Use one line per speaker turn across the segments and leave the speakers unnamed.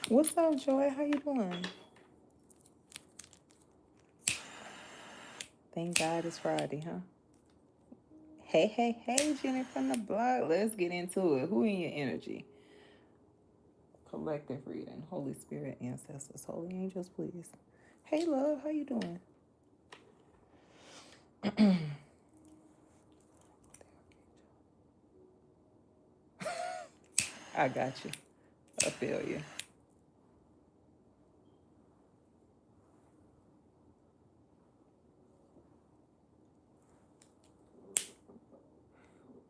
What's up, Joy? How you doing? Thank God it's Friday, huh? Hey, hey, hey, Jenny from the blog. Let's get into it. Who in your energy? Collective reading. Holy Spirit, ancestors, holy angels, please. Hey, love, how you doing? I got you. I feel you.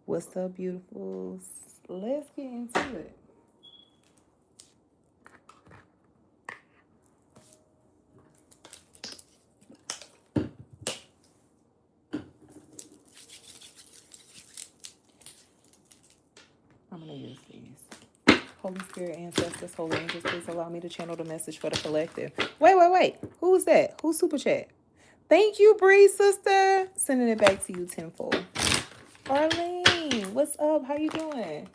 What's up, beautifuls? Let's get into it. I'm going to use these. Holy Spirit, ancestors, holy angels, please allow me to channel the message for the collective. Wait. Who's that? Who's super chat? Thank you, Bree, sister. Sending it back to you tenfold. Arlene, what's up? How you doing?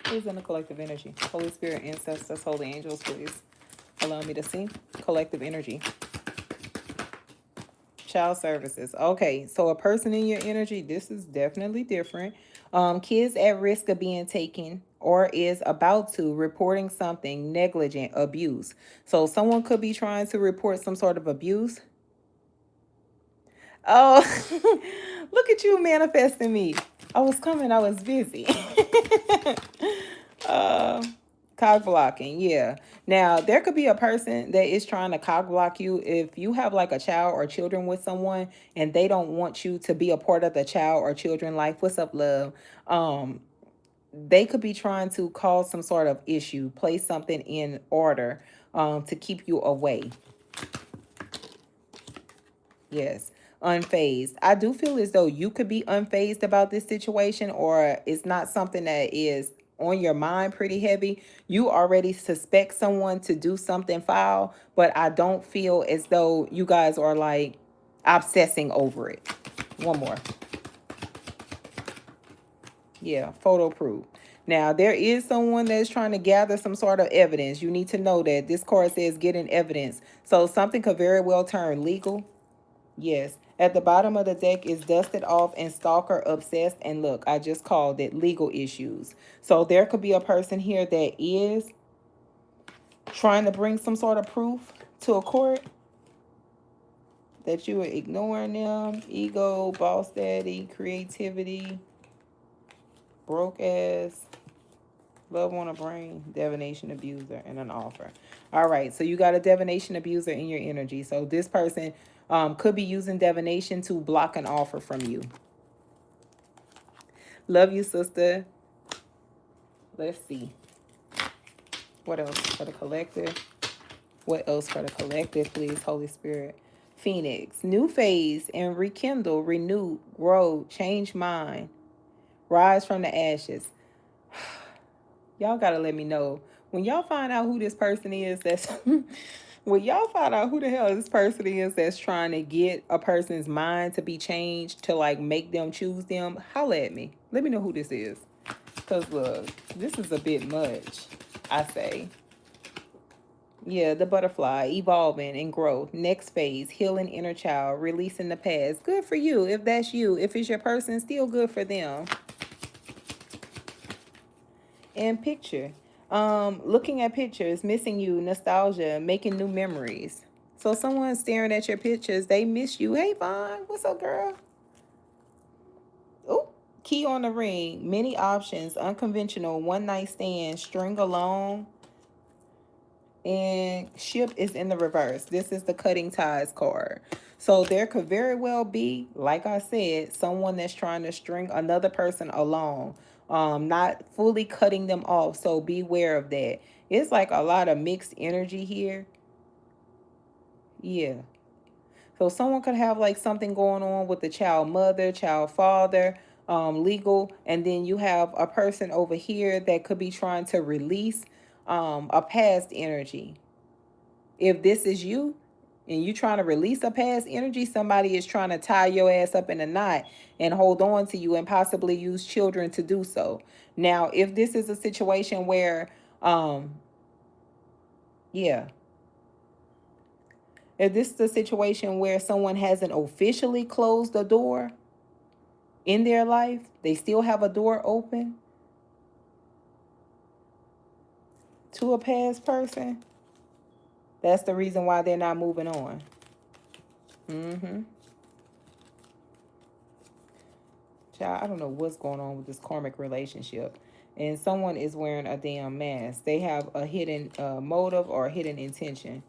Who's in the collective energy? Holy Spirit, ancestors, holy angels, please allow me to see collective energy. Child services. Okay, so a person in your energy, this is definitely different. Kids at risk of being taken or is about to reporting something negligent abuse. So someone could be trying to report some sort of abuse. Oh, look at you manifesting me. I was coming, I was busy. uh, Cog blocking, yeah. Now, there could be a person that is trying to cog block you if you have like a child or children with someone and they don't want you to be a part of the child or children life. What's up, love? Um, they could be trying to cause some sort of issue, place something in order to keep you away. Yes, unfazed. I do feel as though you could be unfazed about this situation, or it's not something that is on your mind pretty heavy. You already suspect someone to do something foul, but I don't feel as though you guys are like obsessing over it. One more. Yeah, photo proof. Now, there is someone that's trying to gather some sort of evidence. You need to know that this card says getting evidence. So something could very well turn legal. Yes. At the bottom of the deck is dusted off and stalker obsessed. And look, I just called it legal issues. So there could be a person here that is trying to bring some sort of proof to a court that you are ignoring them. Ego, boss daddy, creativity, broke ass, love on a brain, divination abuser, and an offer. All right, so you got a divination abuser in your energy. So this person could be using divination to block an offer from you. Love you, sister. Let's see. What else for the collective? What else for the collective, please, Holy Spirit? Phoenix, new phase and rekindle, renew, grow, change mind, rise from the ashes. Y'all gotta let me know when y'all find out who this person is. That's when y'all find out who the hell this person is that's trying to get a person's mind to be changed to like make them choose them. Holla at me. Let me know who this is. Cause look, this is a bit much. I say. Yeah, the butterfly, evolving and growth. Next phase, healing inner child, releasing the past. Good for you if that's you. If it's your person, still good for them. And picture. Looking at pictures, missing you, nostalgia, making new memories. So someone staring at your pictures, they miss you. Hey Vaughn, what's up, girl? Oh, key on the ring, many options, unconventional, one night stand, string along, and ship is in the reverse. This is the cutting ties card. So there could very well be, like I said, someone that's trying to string another person along, not fully cutting them off. So beware of that. It's like a lot of mixed energy here. Yeah. So someone could have like something going on with the child mother, child father, legal, and then you have a person over here that could be trying to release a past energy. If this is you and you trying to release a past energy, somebody is trying to tie your ass up in a knot and hold on to you and possibly use children to do so. Now, if this is a situation where Yeah. If this is a situation where someone hasn't officially closed the door in their life, they still have a door open to a past person, that's the reason why they're not moving on. Child, I don't know what's going on with this karmic relationship. And someone is wearing a damn mask. They have a hidden motive or a hidden intention.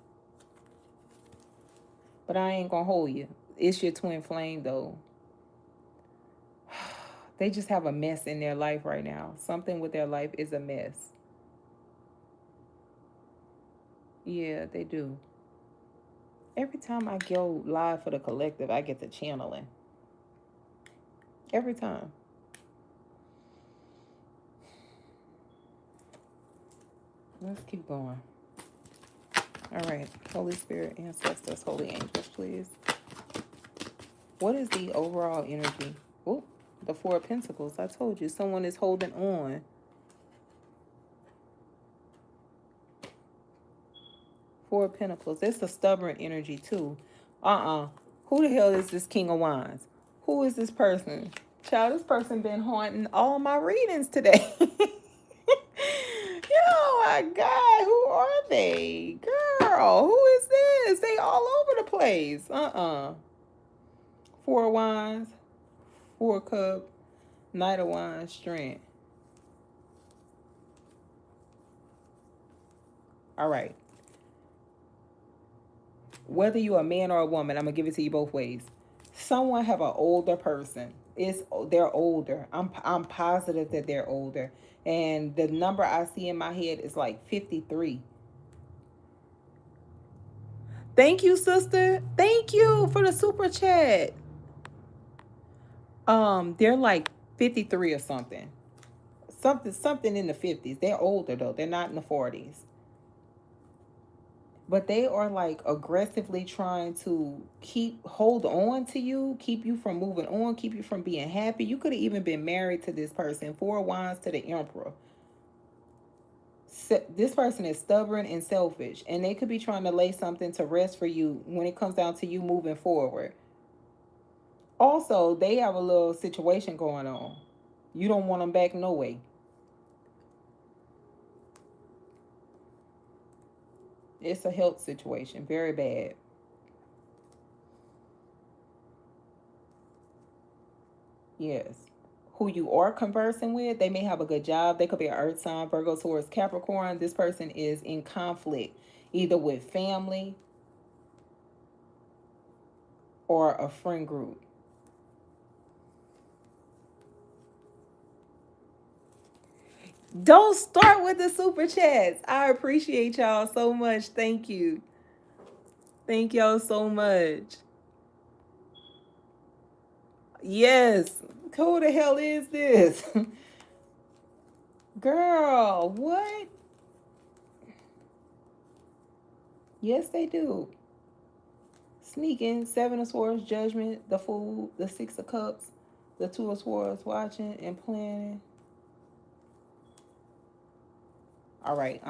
But I ain't gonna hold you. It's your twin flame, though. They just have a mess in their life right now. Something with their life is a mess. Yeah, they do. Every time I go live for the collective, I get to channeling. Every time. Let's keep going. All right. Holy Spirit, ancestors, holy angels, please. What is the overall energy? Oh, the Four of Pentacles. I told you, someone is holding on. Four of Pentacles. It's a stubborn energy, too. Who the hell is this King of Wands? Who is this person? Child, this person been haunting all my readings today. Oh my God, who are they? Girl, who is this? They all over the place. Four of Wands, Four of Cups, Knight of Wands, Strength. All right. Whether you're a man or a woman, I'm gonna give it to you both ways. Someone have an older person. They're older. I'm positive that they're older. And the number I see in my head is like 53. Thank you, sister. Thank you for the super chat. They're like 53 or something. Something in the 50s. They're older though. They're not in the 40s. But they are like aggressively trying to hold on to you, keep you from moving on, keep you from being happy. You could have even been married to this person. Four of Wands to the Emperor. This person is stubborn and selfish, and they could be trying to lay something to rest for you when it comes down to you moving forward. Also, they have a little situation going on. You don't want them back no way. It's a health situation, very bad. Yes. Who you are conversing with, they may have a good job. They could be an earth sign, Virgo, Taurus, Capricorn. This person is in conflict, either with family or a friend group. Don't start with the super chats. I appreciate y'all so much. Thank you. Thank y'all so much. Yes. Who the hell is this? Girl, what? Yes, they do. Sneaking, Seven of Swords, Judgment, the Fool, the Six of Cups, the Two of Swords, watching and planning. All right,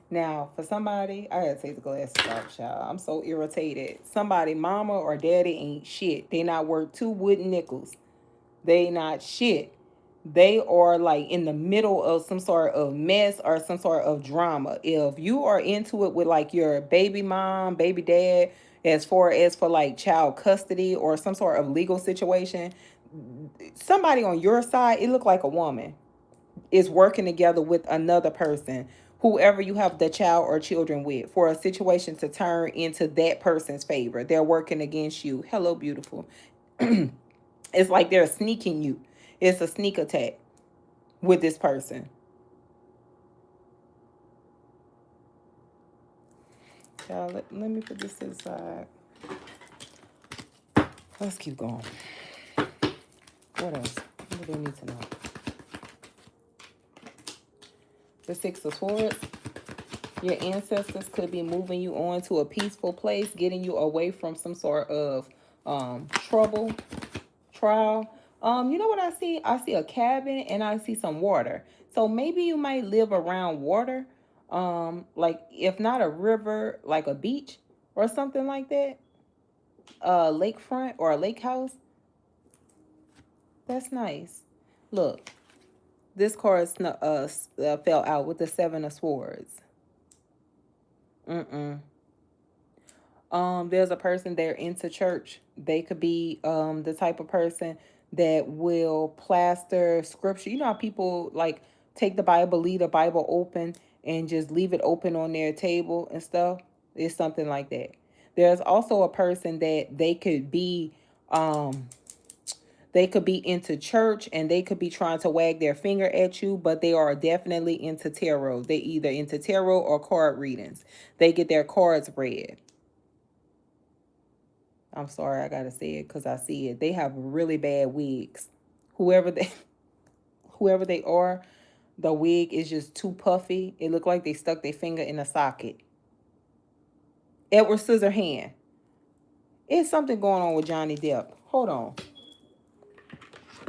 Now, for somebody, I gotta take the glasses off, child. I'm so irritated. Somebody, mama or daddy ain't shit. They not worth 2 wooden nickels. They not shit. They are like in the middle of some sort of mess or some sort of drama. If you are into it with like your baby mom, baby dad, as far as for like child custody or some sort of legal situation, somebody on your side, it look like a woman, is working together with another person, whoever you have the child or children with, for a situation to turn into that person's favor. They're working against you. Hello, beautiful. It's like they're sneaking you. It's a sneak attack with this person. Let me put this to the side. Let's keep going. What else? What do they need to know? The Six of Swords. Your ancestors could be moving you on to a peaceful place, getting you away from some sort of trouble, trial. You know what I see? I see a cabin and I see some water. So maybe you might live around water. Like if not a river, like a beach or something like that, a lakefront or a lake house. That's nice. Look, this card fell out with the Seven of Swords. Mm-mm. There's a person there into church. They could be the type of person that will plaster scripture. You know how people like take the Bible, leave the Bible open, and just leave it open on their table and stuff. It's something like that. There's also a person that um they could be into church and they could be trying to wag their finger at you, but they are definitely into tarot. They either into tarot or card readings. They get their cards read. I'm sorry, I gotta say it because I see it. They have really bad wigs. Whoever they whoever they are, the wig is just too puffy. It looked like they stuck their finger in a socket. Edward Scissorhand. It's something going on with Johnny Depp. Hold on.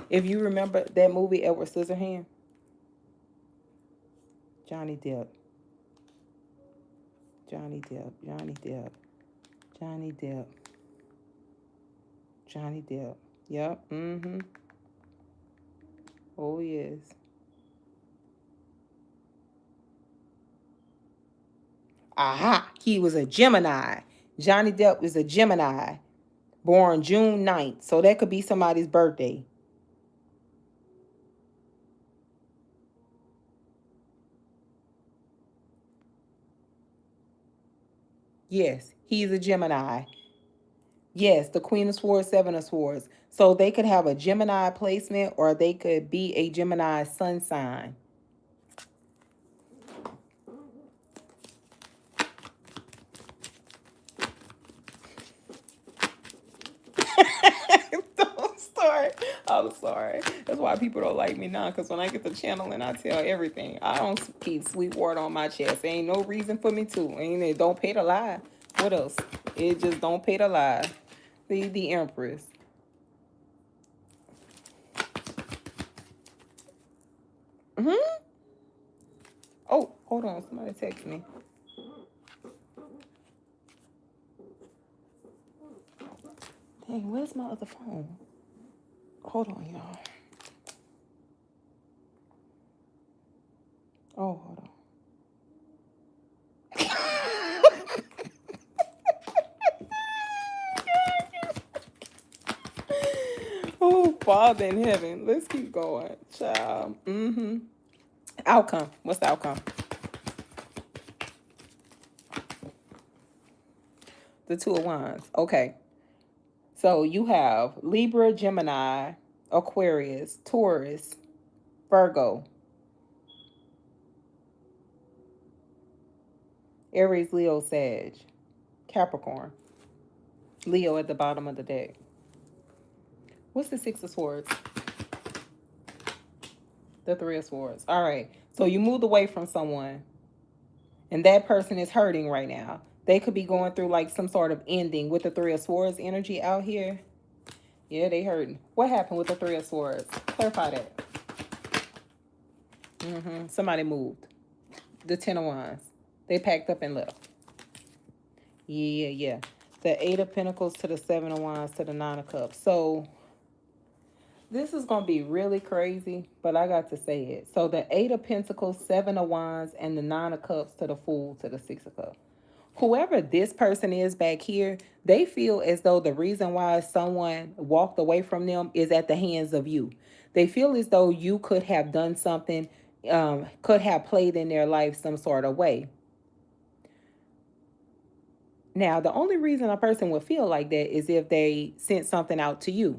If you remember that movie, Edward Scissorhand, Johnny Depp, Johnny Depp, Johnny Depp, Johnny Depp, Johnny Depp. Yep. Mm-hmm. Oh yes. Aha. He was a Gemini. Johnny Depp is a Gemini, born June 9th. So that could be somebody's birthday. Yes, he's a Gemini. Yes, the Queen of Swords, Seven of Swords. So they could have a Gemini placement or they could be a Gemini sun sign. Don't start. I'm sorry. That's why people don't like me now. Because when I get the channel and I tell everything, I don't keep sweet water on my chest. There ain't no reason for me to. Ain't it? Don't pay to lie. What else? It just don't pay to lie. The Empress. Hmm. Oh, hold on. Somebody text me. Dang, where's my other phone? Hold on, y'all. Oh, hold on. Oh, Father in heaven. Let's keep going. Child. Mm-hmm. Outcome. What's the outcome? The Two of Wands. Okay. So you have Libra, Gemini, Aquarius, Taurus, Virgo, Aries, Leo, Sag, Capricorn, Leo at the bottom of the deck. What's the Six of Swords? The Three of Swords. All right. So you moved away from someone and that person is hurting right now. They could be going through like some sort of ending with the Three of Swords energy out here. Yeah, they hurting. What happened with the Three of Swords? Clarify that. Somebody moved. The Ten of Wands. They packed up and left. Yeah. The Eight of Pentacles to the Seven of Wands to the Nine of Cups. So this is going to be really crazy, but I got to say it. So the Eight of Pentacles, Seven of Wands, and the Nine of Cups to the Fool to the Six of Cups. Whoever this person is back here, they feel as though the reason why someone walked away from them is at the hands of you. They feel as though you could have done something, could have played in their life some sort of way. Now, the only reason a person would feel like that is if they sent something out to you.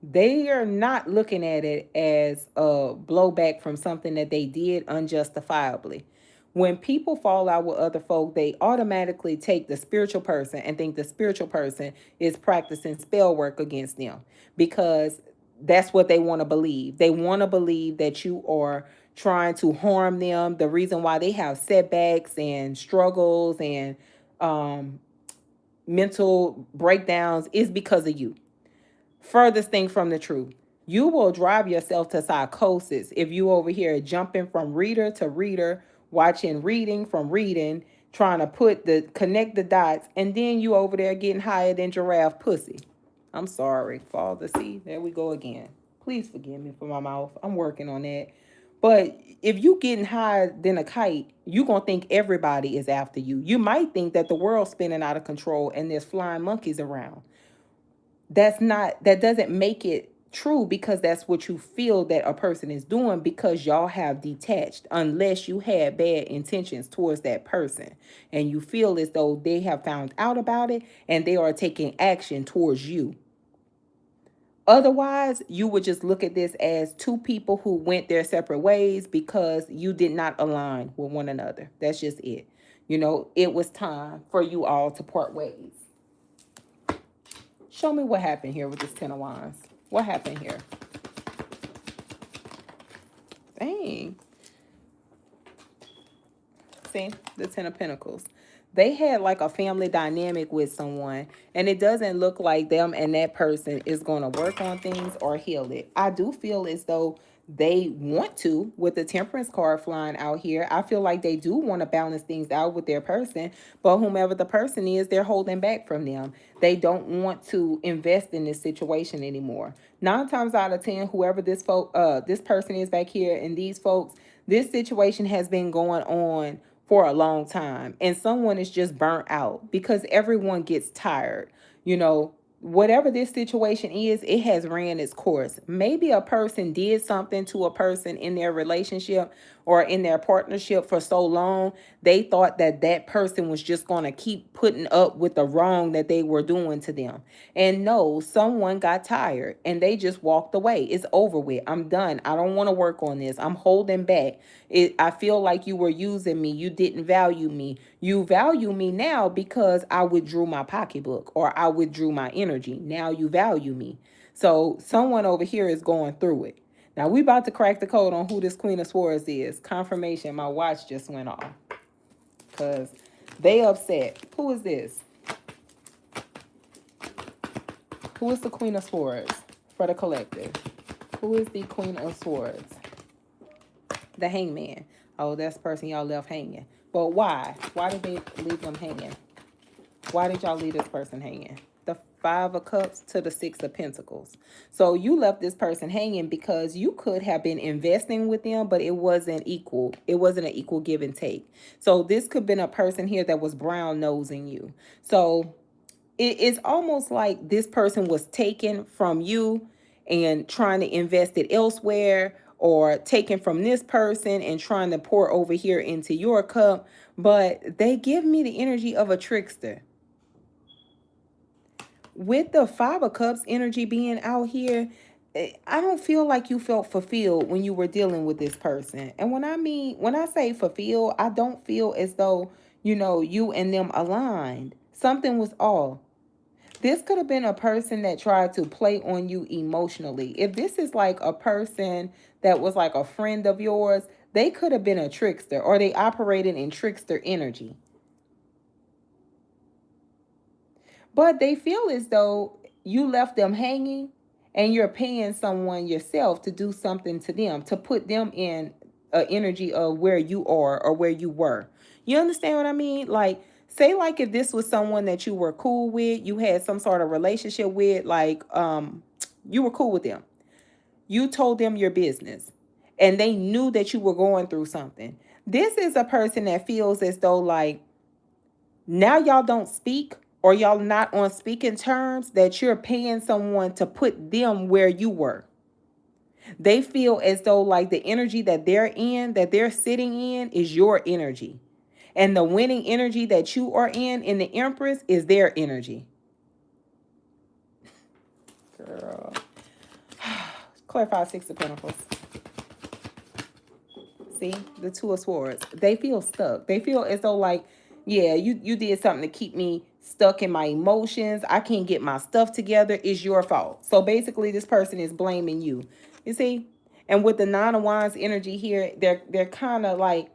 They are not looking at it as a blowback from something that they did unjustifiably. When people fall out with other folk, they automatically take the spiritual person and think the spiritual person is practicing spell work against them because that's what they want to believe. They want to believe that you are trying to harm them. The reason why they have setbacks and struggles and mental breakdowns is because of you. Furthest thing from the truth. You will drive yourself to psychosis if you over here jumping from reader to reader watching reading from reading, trying to connect the dots, and then you over there getting higher than giraffe pussy. I'm sorry, Father. See, there we go again. Please forgive me for my mouth. I'm working on that. But if you getting higher than a kite, you gonna think everybody is after you. You might think that the world's spinning out of control and there's flying monkeys around. That doesn't make it true, because that's what you feel that a person is doing, because y'all have detached, unless you had bad intentions towards that person and you feel as though they have found out about it and they are taking action towards you. Otherwise, you would just look at this as two people who went their separate ways because you did not align with one another. That's just it. It was time for you all to part ways. Show me what happened here with this Ten of Wands. What happened here? Dang. See, the Ten of Pentacles. They had like a family dynamic with someone, and it doesn't look like them and that person is going to work on things or heal it. I do feel as though they want to, with the Temperance card flying out here. I feel like they do want to balance things out with their person, but whomever the person is, they're holding back from them. They don't want to invest in this situation anymore. 9 times out of 10, whoever this person is back here, and these folks, this situation has been going on for a long time, and someone is just burnt out, because everyone gets tired. Whatever this situation is, it has ran its course. Maybe a person did something to a person in their relationship or in their partnership for so long, they thought that that person was just going to keep putting up with the wrong that they were doing to them. And no, someone got tired and they just walked away. It's over with. I'm done. I don't want to work on this. I'm holding back. I feel like you were using me. You didn't value me. You value me now because I withdrew my pocketbook or I withdrew my energy. Now you value me. So someone over here is going through it. Now we about to crack the code on who this Queen of Swords is. Confirmation, my watch just went off. Because they upset. Who is this? Who is the Queen of Swords for the collective? Who is the Queen of Swords? The Hangman. Oh, that's the person y'all left hanging. But why? Why did they leave them hanging? Why did y'all leave this person hanging? The 5 of Cups to the 6 of Pentacles. So you left this person hanging because you could have been investing with them, but it wasn't equal. It wasn't an equal give and take. So this could have been a person here that was brown nosing you. So it's almost like this person was taken from you and trying to invest it elsewhere, or taken from this person and trying to pour over here into your cup. But they give me the energy of a trickster. With the 5 of Cups energy being out here, I don't feel like you felt fulfilled when you were dealing with this person. And when I say fulfilled, I don't feel as though, you and them aligned. Something was off. This could have been a person that tried to play on you emotionally. If this is like a person that was like a friend of yours, they could have been a trickster, or they operated in trickster energy. But they feel as though you left them hanging and you're paying someone yourself to do something to them, to put them in an energy of where you are or where you were. You understand what I mean? Like, say like if this was someone that you were cool with, you had some sort of relationship with, like you were cool with them. You told them your business and they knew that you were going through something. This is a person that feels as though like now y'all don't speak, or y'all not on speaking terms, that you're paying someone to put them where you were. They feel as though like the energy that they're in, that they're sitting in, is your energy. And the winning energy that you are in the Empress, is their energy. Girl. Clarify 6 of Pentacles. See, the 2 of Swords. They feel stuck. They feel as though like, yeah, you did something to keep me stuck in my emotions. I can't get my stuff together. It's your fault. So basically this person is blaming you. You see? And with the 9 of Wands energy here, they're kind of like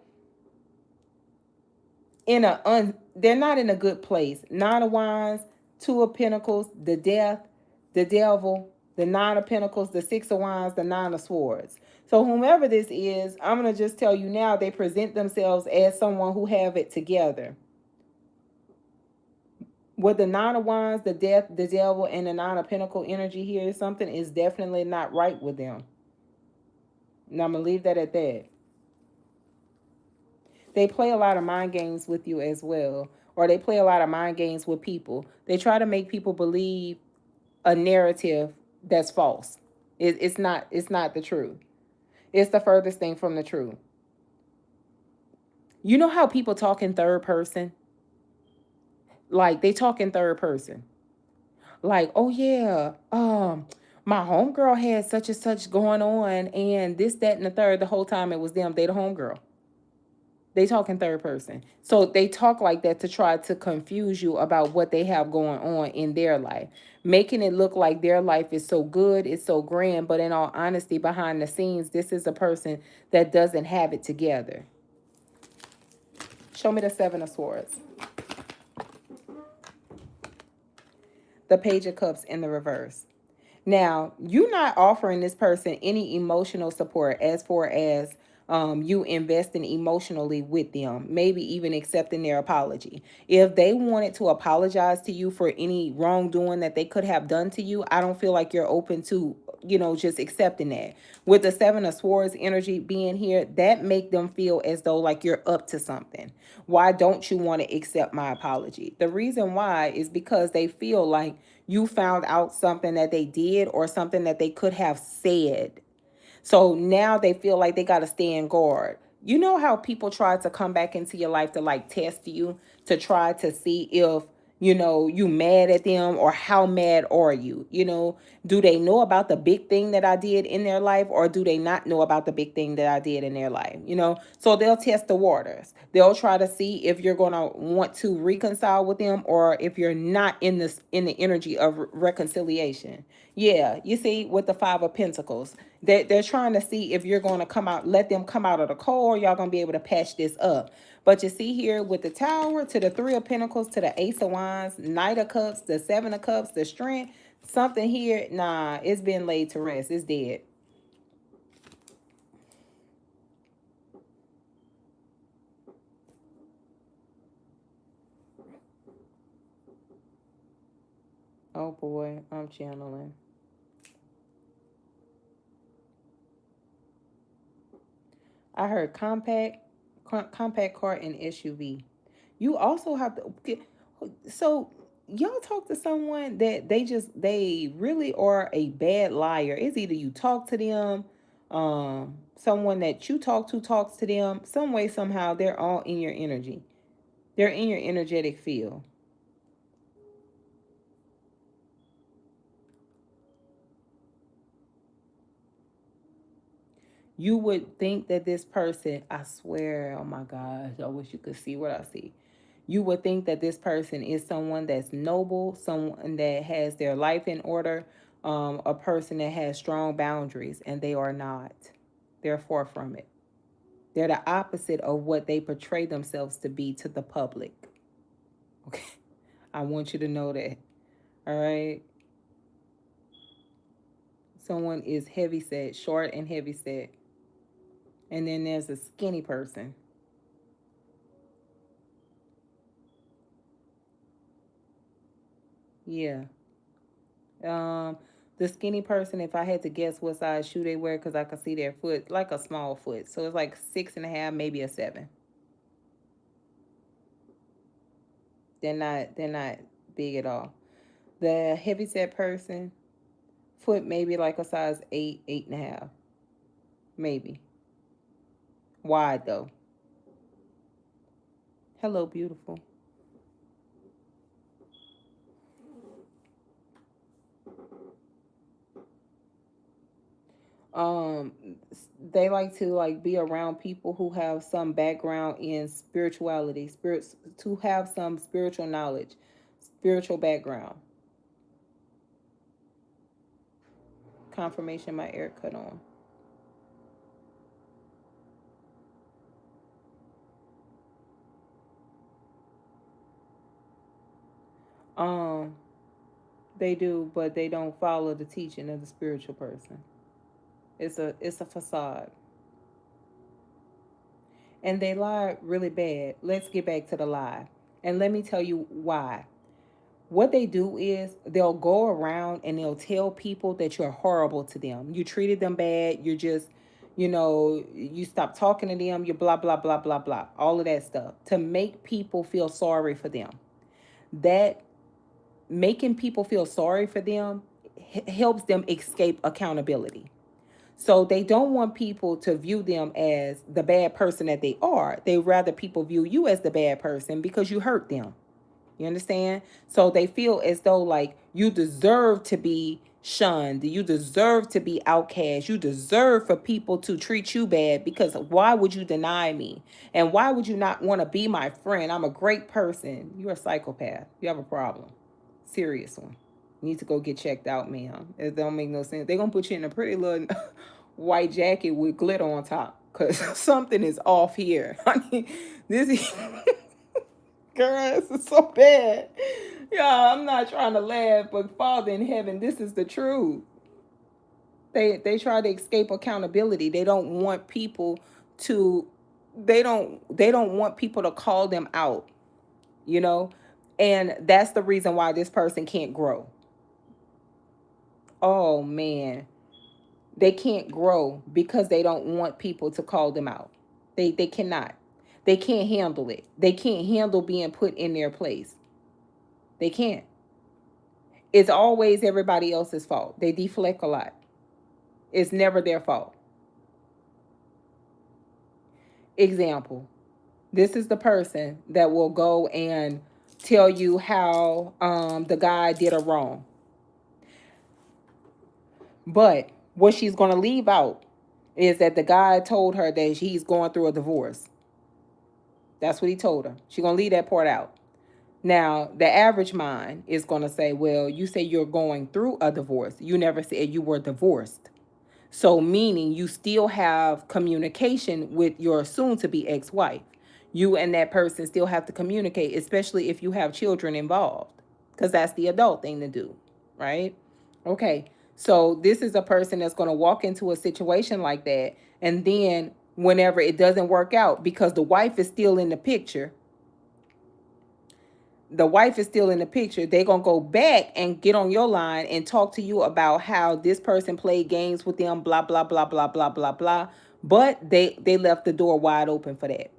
they're not in a good place. 9 of Wands, 2 of Pentacles, the Death, the Devil, the 9 of Pentacles, the 6 of Wands, the 9 of Swords. So whomever this is, I'm going to just tell you now, they present themselves as someone who have it together. With the Nine of Wands, the Death, the Devil, and the Nine of Pentacle energy here, something is definitely not right with them. And I'm going to leave that at that. They play a lot of mind games with you as well. Or they play a lot of mind games with people. They try to make people believe a narrative that's false. It's not the truth. It's the furthest thing from the truth. You know how people talk in third person? Like they talk in third person. Like, oh yeah, my homegirl had such and such going on and this, that, and the third. The whole time it was them. They the homegirl. They talk in third person. So they talk like that to try to confuse you about what they have going on in their life, making it look like their life is so good, it's so grand. But in all honesty, behind the scenes, this is a person that doesn't have it together. Show me the Seven of Swords. The Page of Cups in the reverse. Now, you're not offering this person any emotional support as far as you investing emotionally with them, maybe even accepting their apology. If they wanted to apologize to you for any wrongdoing that they could have done to you, I don't feel like you're open to, just accepting that. With the Seven of Swords energy being here, that make them feel as though like you're up to something. Why don't you want to accept my apology? The reason why is because they feel like you found out something that they did or something that they could have said. So now they feel like they got to stand guard. You know how people try to come back into your life to like test you, to try to see if, you mad at them, or how mad are you? Do they know about the big thing that I did in their life, or do they not know about the big thing that I did in their life? So they'll test the waters. They'll try to see if you're going to want to reconcile with them, or if you're not in the energy of reconciliation. Yeah, you see, with the Five of Pentacles, they're trying to see if you're going to come out, let them come out of the cold, or y'all going to be able to patch this up. But you see here with the Tower to the Three of Pentacles to the Ace of Wands, Knight of Cups, the Seven of Cups, the Strength, something here, nah, it's been laid to rest. It's dead. Oh boy, I'm channeling. I heard compact car and SUV. You also have to get, so y'all talk to someone that they really are a bad liar. It's either you talk to them, someone that you talk to talks to them, some way, somehow, they're all in your energy. They're in your energetic field. You would think that this person, I swear, oh my gosh, I wish you could see what I see. You would think that this person is someone that's noble, someone that has their life in order, a person that has strong boundaries, and they are not. They're far from it. They're the opposite of what they portray themselves to be to the public. Okay, I want you to know that. All right. Someone is heavy set, short and heavy set. And then there's a skinny person. Yeah. Um, the skinny person, if I had to guess what size shoe they wear, because I could see their foot, like a small foot. So it's like 6.5, maybe a 7. They're not big at all. The heavy set person, foot maybe like a size 8, 8.5. Maybe. Wide though. Hello, beautiful. um they like to like be around people who have some background in spirituality, spirits, to have some spiritual knowledge, spiritual background. Confirmation, my air cut on. They do, but they don't follow the teaching of the spiritual person. It's a facade. And they lie really bad. Let's get back to the lie. And let me tell you why. What they do is they'll go around and they'll tell people that you're horrible to them. You treated them bad. You're just, you stop talking to them. You're blah, blah, blah, blah, blah. All of that stuff to make people feel sorry for them. That making people feel sorry for them helps them escape accountability. So they don't want people to view them as the bad person that they are. They rather people view you as the bad person because you hurt them. You understand? So they feel as though like you deserve to be shunned. You deserve to be outcast. You deserve for people to treat you bad because why would you deny me? And why would you not want to be my friend? I'm a great person. You're a psychopath. You have a problem. Serious one. You need to go get checked out, ma'am. It don't make no sense. They're going to put you in a pretty little white jacket with glitter on top because something is off here. I mean, this is... Girl, this is so bad. Yeah, I'm not trying to laugh, but Father in heaven, this is the truth. They try to escape accountability. They don't want people to they don't want people to call them out, you know? And that's the reason why this person can't grow. Oh man. They can't grow because they don't want people to call them out. They cannot. They can't handle it. They can't handle being put in their place. They can't. It's always everybody else's fault. They deflect a lot. It's never their fault. Example. This is the person that will go and tell you how the guy did her wrong. But what she's going to leave out is that the guy told her that he's going through a divorce. That's what he told her. She's going to leave that part out. Now, the average mind is going to say, well, you say you're going through a divorce. You never said you were divorced. So meaning you still have communication with your soon-to-be ex-wife. You and that person still have to communicate, especially if you have children involved, because that's the adult thing to do, right? Okay, so this is a person that's going to walk into a situation like that, and then whenever it doesn't work out, because the wife is still in the picture, they're going to go back and get on your line and talk to you about how this person played games with them, blah, blah, blah, blah, blah, blah, blah. But they left the door wide open for that.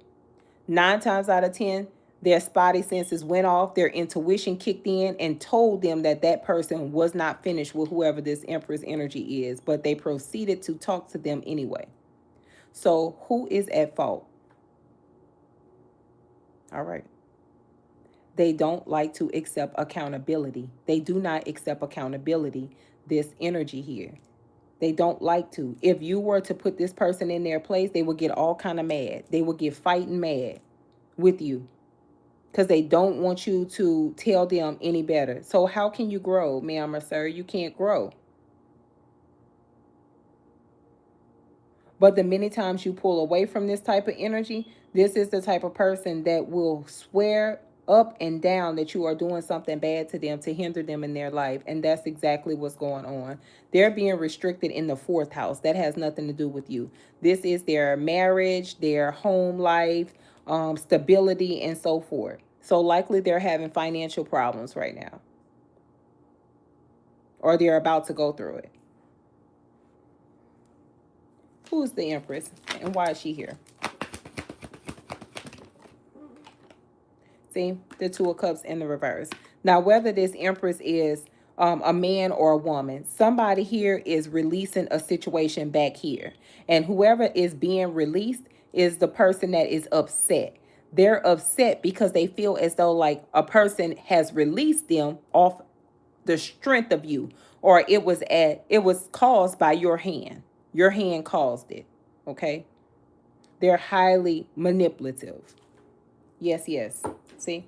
9 times out of 10, their spotty senses went off, their intuition kicked in and told them that that person was not finished with whoever this Empress energy is, but they proceeded to talk to them anyway. So who is at fault? All right. They don't like to accept accountability. They do not accept accountability, this energy here. They don't like to. If you were to put this person in their place, they would get all kind of mad. They would get fighting mad with you because they don't want you to tell them any better. So how can you grow, ma'am or sir? You can't grow. But the many times you pull away from this type of energy, this is the type of person that will swear up and down that you are doing something bad to them to hinder them in their life. And that's exactly what's going on. They're being restricted in the 4th house. That has nothing to do with you. This is their marriage, their home life, stability, and so forth. So likely they're having financial problems right now. Or they're about to go through it. Who's the Empress and why is she here? See, the 2 of Cups in the reverse. Now, whether this Empress is a man or a woman, somebody here is releasing a situation back here. And whoever is being released is the person that is upset. They're upset because they feel as though like a person has released them off the strength of you, or it was caused by your hand. Your hand caused it. Okay? They're highly manipulative. Yes, yes. See?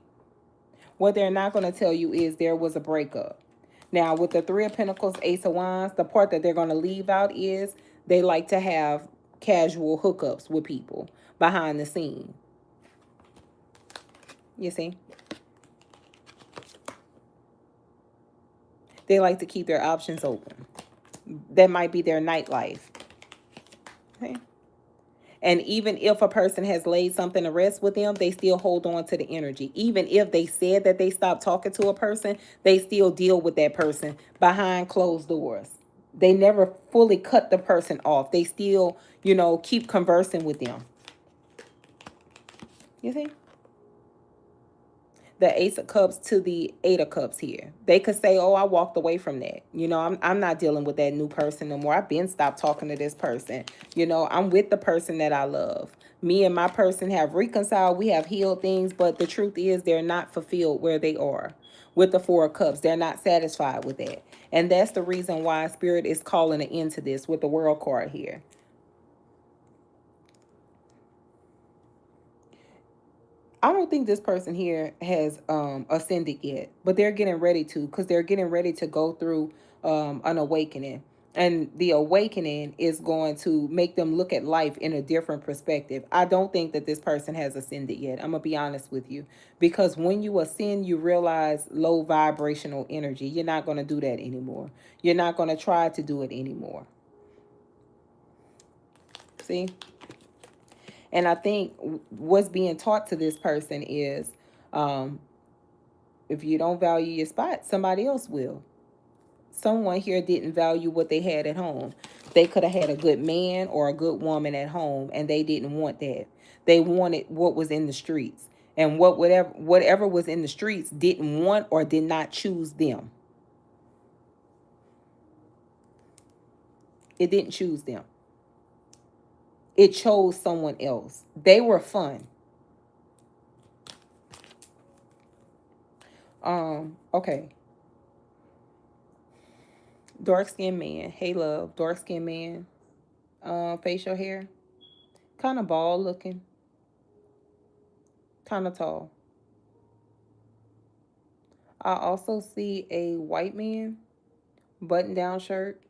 What they're not going to tell you is there was a breakup. Now, with the 3 of Pentacles, Ace of Wands, the part that they're going to leave out is they like to have casual hookups with people behind the scene. You see? They like to keep their options open. That might be their nightlife. Okay. And even if a person has laid something to rest with them, they still hold on to the energy. Even if they said that they stopped talking to a person, they still deal with that person behind closed doors. They never fully cut the person off. They still, keep conversing with them. You see? The Ace of Cups to the Eight of Cups here. They could say, "Oh, I walked away from that. I'm not dealing with that new person no more. I've been stopped talking to this person. I'm with the person that I love. Me and my person have reconciled. We have healed things, but the truth is they're not fulfilled where they are. With the Four of Cups, they're not satisfied with that. And that's the reason why Spirit is calling an end to this with the World card here. I don't think this person here has ascended yet, but they're getting ready to, because they're getting ready to go through an awakening. And the awakening is going to make them look at life in a different perspective. I don't think that this person has ascended yet. I'm going to be honest with you. Because when you ascend, you realize low vibrational energy. You're not going to do that anymore. You're not going to try to do it anymore. See? And I think what's being taught to this person is if you don't value your spot, somebody else will. Someone here didn't value what they had at home. They could have had a good man or a good woman at home, and they didn't want that. They wanted what was in the streets. And whatever was in the streets didn't want or did not choose them. It didn't choose them. It chose someone else. They were fun. Okay. Dark skinned man. Hey love. Dark skinned man. Facial hair. Kind of bald looking. Kind of tall. I also see a white man, button down shirt,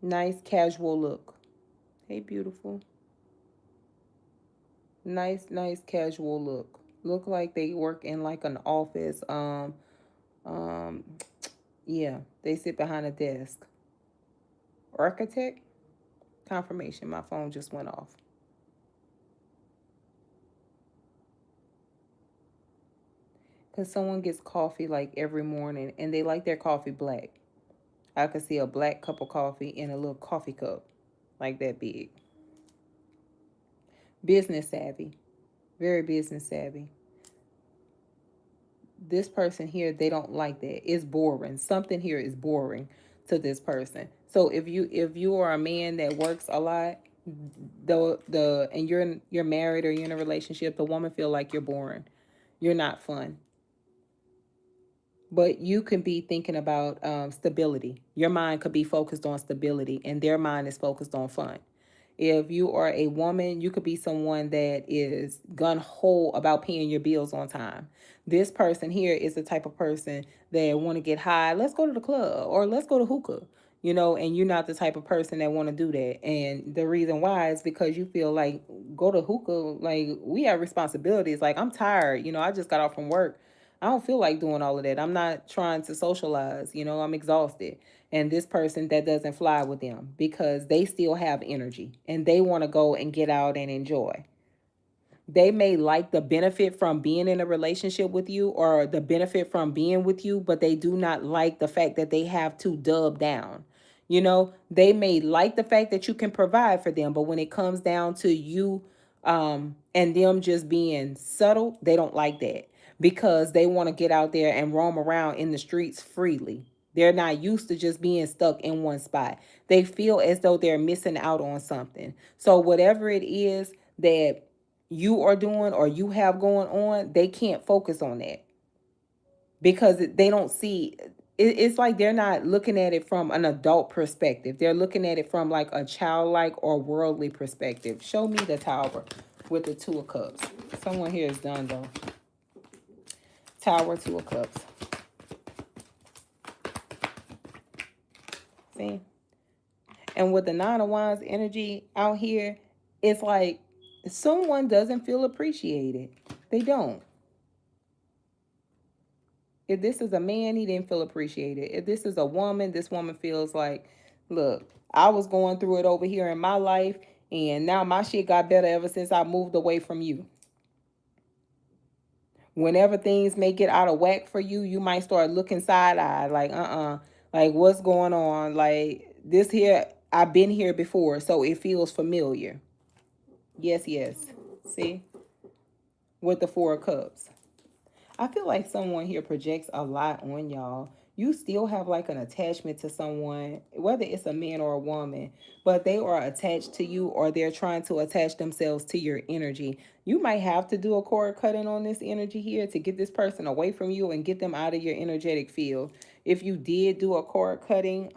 nice casual look. Hey, beautiful. Nice casual look. Look like they work in like an office. Um, yeah, they sit behind a desk. Architect? Confirmation. My phone just went off. Because someone gets coffee like every morning and they like their coffee black. I could see a black cup of coffee in a little coffee cup, like that big. Business savvy, very business savvy. This person here, they don't like that. It's boring. Something here is boring to this person. So if you are a man that works a lot, the and you're married or you're in a relationship, the woman feel like you're boring. You're not fun. But you can be thinking about stability. Your mind could be focused on stability, and their mind is focused on fun. If you are a woman, you could be someone that is gun ho about paying your bills on time. This person here is the type of person that want to get high. Let's go to the club or let's go to hookah. And you're not the type of person that want to do that. And the reason why is because you feel like go to hookah, like we have responsibilities. Like I'm tired, I just got off from work. I don't feel like doing all of that. I'm not trying to socialize, I'm exhausted. And this person, that doesn't fly with them because they still have energy and they want to go and get out and enjoy. They may like the benefit from being in a relationship with you or the benefit from being with you, but they do not like the fact that they have to dub down. They may like the fact that you can provide for them, but when it comes down to you and them just being subtle, they don't like that because they want to get out there and roam around in the streets freely. They're not used to just being stuck in one spot. They feel as though they're missing out on something. So whatever it is that you are doing or you have going on, they can't focus on that because they don't see it's like they're not looking at it from an adult perspective. They're looking at it from like a childlike or worldly perspective. Show me the Tower with the Two of Cups. Someone here is done though. Tower, Two of Cups. See? And with the Nine of Wands energy out here, it's like someone doesn't feel appreciated. They don't. If this is a man, he didn't feel appreciated. If this is a woman, this woman feels like, look, I was going through it over here in my life, and now my shit got better ever since I moved away from you. Whenever things may get out of whack for you, you might start looking side-eyed like, like what's going on? Like this here, I've been here before, so it feels familiar. Yes, yes. See? With the Four of Cups. I feel like someone here projects a lot on y'all. You still have like an attachment to someone, whether it's a man or a woman, but they are attached to you or they're trying to attach themselves to your energy. You might have to do a cord cutting on this energy here to get this person away from you and get them out of your energetic field. If you did do a cord cutting,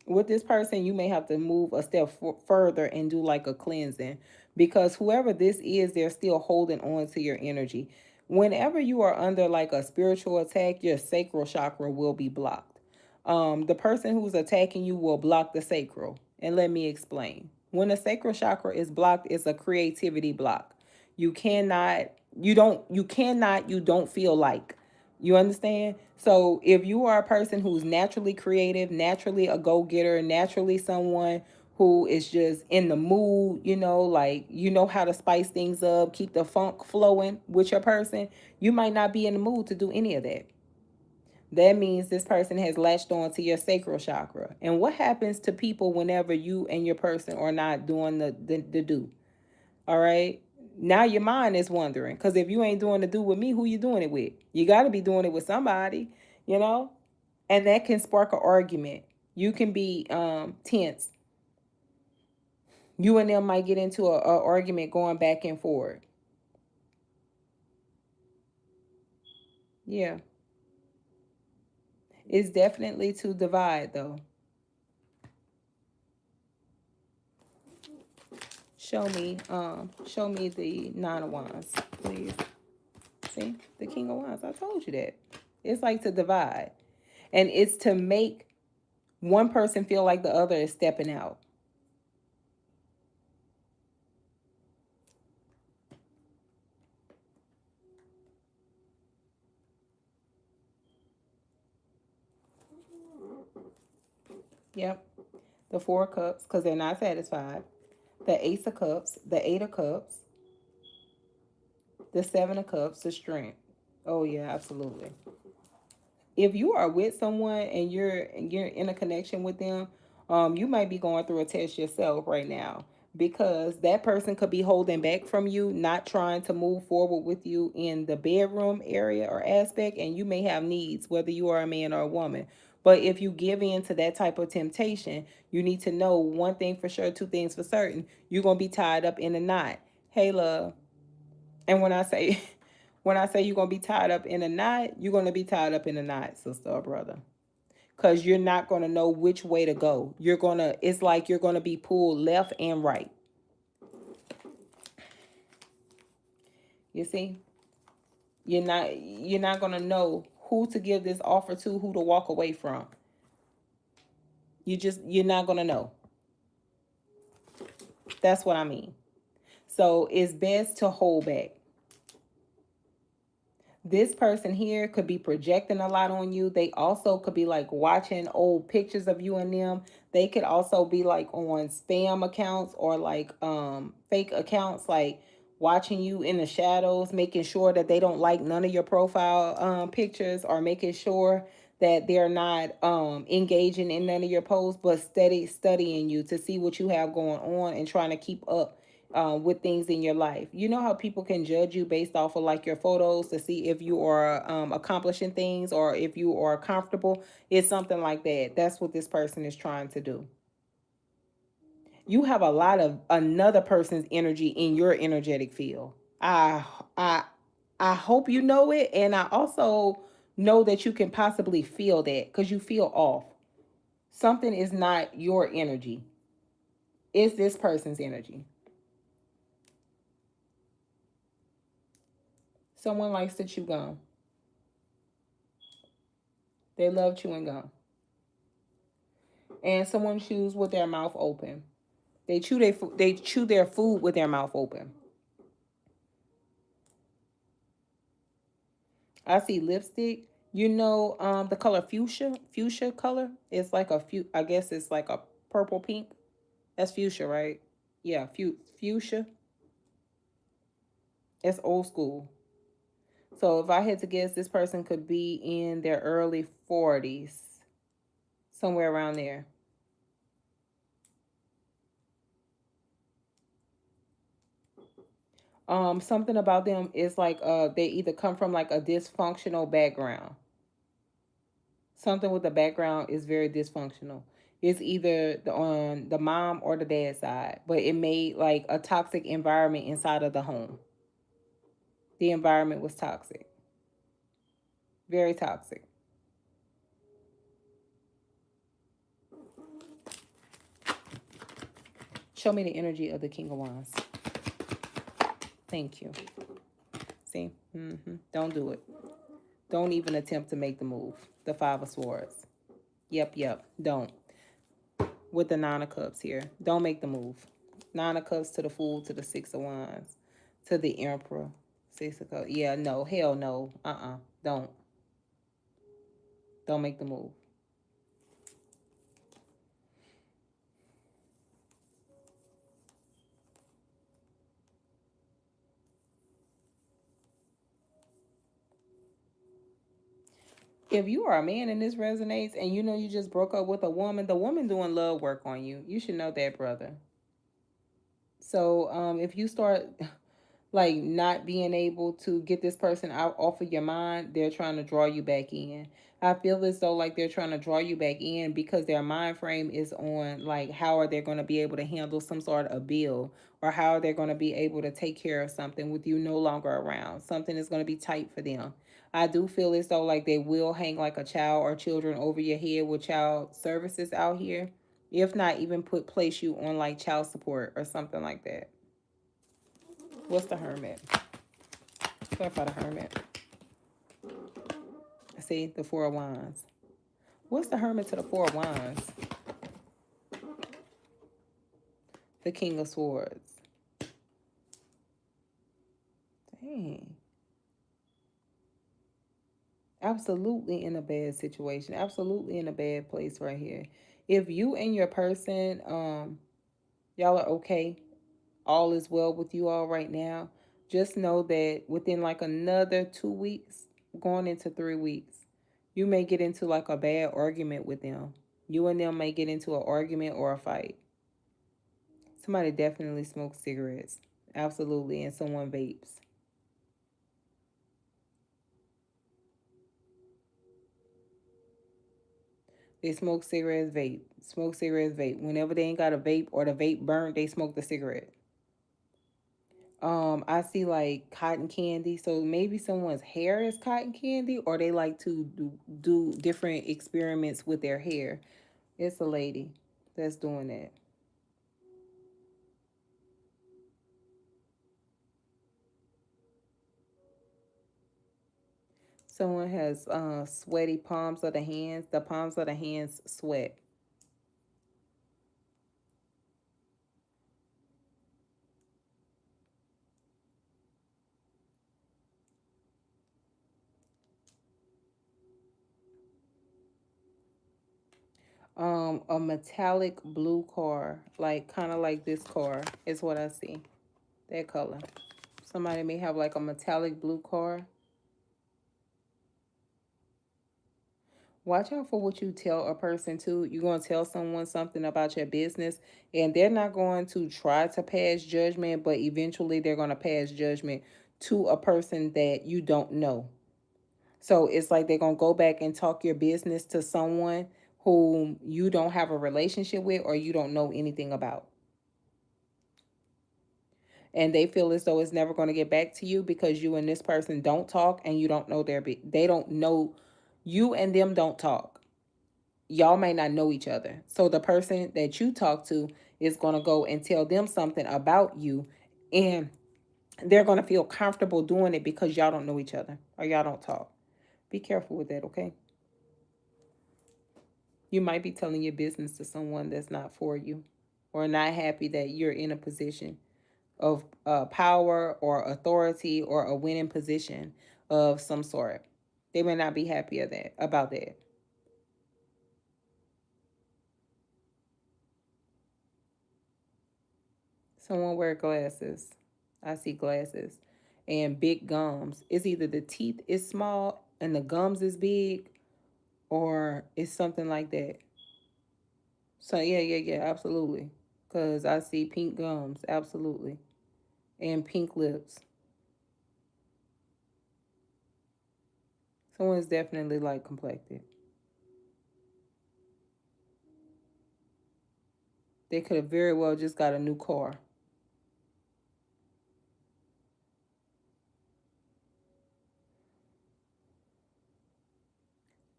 with this person, you may have to move a step further and do like a cleansing, because whoever this is, they're still holding on to your energy. Whenever you are under like a spiritual attack, your sacral chakra will be blocked. The person who's attacking you will block the sacral. And let me explain. When the sacral chakra is blocked, it's a creativity block. You cannot, you don't feel like. You understand? So if you are a person who's naturally creative, naturally a go-getter, naturally someone who is just in the mood, like you know how to spice things up, keep the funk flowing with your person, you might not be in the mood to do any of that. That means this person has latched on to your sacral chakra. And what happens to people whenever you and your person are not doing the do? All right. Now your mind is wondering, because if you ain't doing the do with me, who you doing it with? You got to be doing it with somebody, you know? And that can spark an argument. You can be tense. You and them might get into a argument going back and forth. Yeah. It's definitely to divide, though. Show me the Nine of Wands, please. See? The King of Wands. I told you that. It's like to divide. And it's to make one person feel like the other is stepping out. Yep. The Four of Cups, because they're not satisfied. The Ace of Cups, the Eight of Cups, the Seven of Cups, the Strength. Oh yeah, absolutely. If you are with someone and you're in a connection with them, you might be going through a test yourself right now, because that person could be holding back from you, not trying to move forward with you in the bedroom area or aspect, and you may have needs, whether you are a man or a woman. But if you give in to that type of temptation, you need to know one thing for sure, two things for certain. You're gonna be tied up in a knot. Hey, love. And when I say when I say you're gonna be tied up in a knot, you're gonna be tied up in a knot, sister or brother. Cause you're not gonna know which way to go. It's like you're gonna be pulled left and right. You see? You're not gonna know who to give this offer to, who to walk away from. You're not gonna know. That's what I mean. So it's best to hold back. This person here could be projecting a lot on you. They also could be like watching old pictures of you and them. They could also be like on spam accounts or like fake accounts, like watching you in the shadows, making sure that they don't like none of your profile pictures, or making sure that they're not engaging in none of your posts, but studying you to see what you have going on and trying to keep up with things in your life. You know how people can judge you based off of like your photos to see if you are accomplishing things or if you are comfortable. It's something like that. That's what this person is trying to do. You have a lot of another person's energy in your energetic field. I I hope you know it, and I also know that you can possibly feel that because you feel off. Something is not your energy. It's this person's energy. Someone likes to chew gum. They love chewing gum. And someone chews with their mouth open. They chew their food with their mouth open. I see lipstick. The color fuchsia color. It's like I guess it's like a Purple pink. That's fuchsia, right? Yeah, fuchsia. It's old school. So if I had to guess, this person could be in their early 40s, somewhere around there. Something about them is like they either come from like a dysfunctional background. Something with the background is very dysfunctional. It's either on the mom or the dad side, but it made like a toxic environment inside of the home. The environment was toxic, very toxic. Show me the energy of the King of Wands. Thank you. See? Don't do it. Don't even attempt to make the move. The Five of Swords. Yep. Don't. With the Nine of Cups here. Don't make the move. Nine of Cups to the Fool, to the Six of Wands, to the Emperor. Six of Cups. Yeah, no. Hell no. Don't. Don't make the move. If you are a man and this resonates and you know you just broke up with a woman, the woman doing love work on you. You should know that, brother. So if you start like not being able to get this person out off of your mind, they're trying to draw you back in. I feel as though like they're trying to draw you back in because their mind frame is on like how are they going to be able to handle some sort of bill, or how are they going to be able to take care of something with you no longer around. Something is going to be tight for them. I do feel as though like they will hang like a child or children over your head with child services out here. If not, even place you on like child support or something like that. What's the Hermit? Clarify the Hermit. See, the Four of Wands. What's the Hermit to the Four of Wands? The King of Swords. Dang. Absolutely in a bad situation. Absolutely in a bad place right here. If you and your person, y'all are okay, all is well with you all right now, just know that within like another 2 weeks, going into 3 weeks, you may get into like a bad argument with them. You and them may get into an argument or a fight. Somebody definitely smokes cigarettes. Absolutely. And someone vapes. They smoke cigarettes, vape. Smoke cigarettes, vape. Whenever they ain't got a vape or the vape burnt, they smoke the cigarette. I see like cotton candy. So maybe someone's hair is cotton candy, or they like to do different experiments with their hair. It's a lady that's doing that. Someone has sweaty palms of the hands. The palms of the hands sweat. A metallic blue car, like kind of like this car is what I see. That color. Somebody may have like a metallic blue car. Watch out for what you tell a person too. You're going to tell someone something about your business, and they're not going to try to pass judgment, but eventually they're going to pass judgment to a person that you don't know. So it's like they're going to go back and talk your business to someone whom you don't have a relationship with or you don't know anything about. And they feel as though it's never going to get back to you because you and this person don't talk, and you don't know they don't know, you and them don't talk. Y'all may not know each other. So the person that you talk to is going to go and tell them something about you, and they're going to feel comfortable doing it because y'all don't know each other or y'all don't talk. Be careful with that, okay? You might be telling your business to someone that's not for you, or not happy that you're in a position of power or authority or a winning position of some sort. They may not be happy of that about that. Someone wear glasses. I see glasses. And big gums. It's either the teeth is small and the gums is big, or it's something like that. So yeah, yeah, yeah, absolutely. Cause I see pink gums, absolutely. And pink lips. Someone's definitely like complected. They could have very well just got a new car.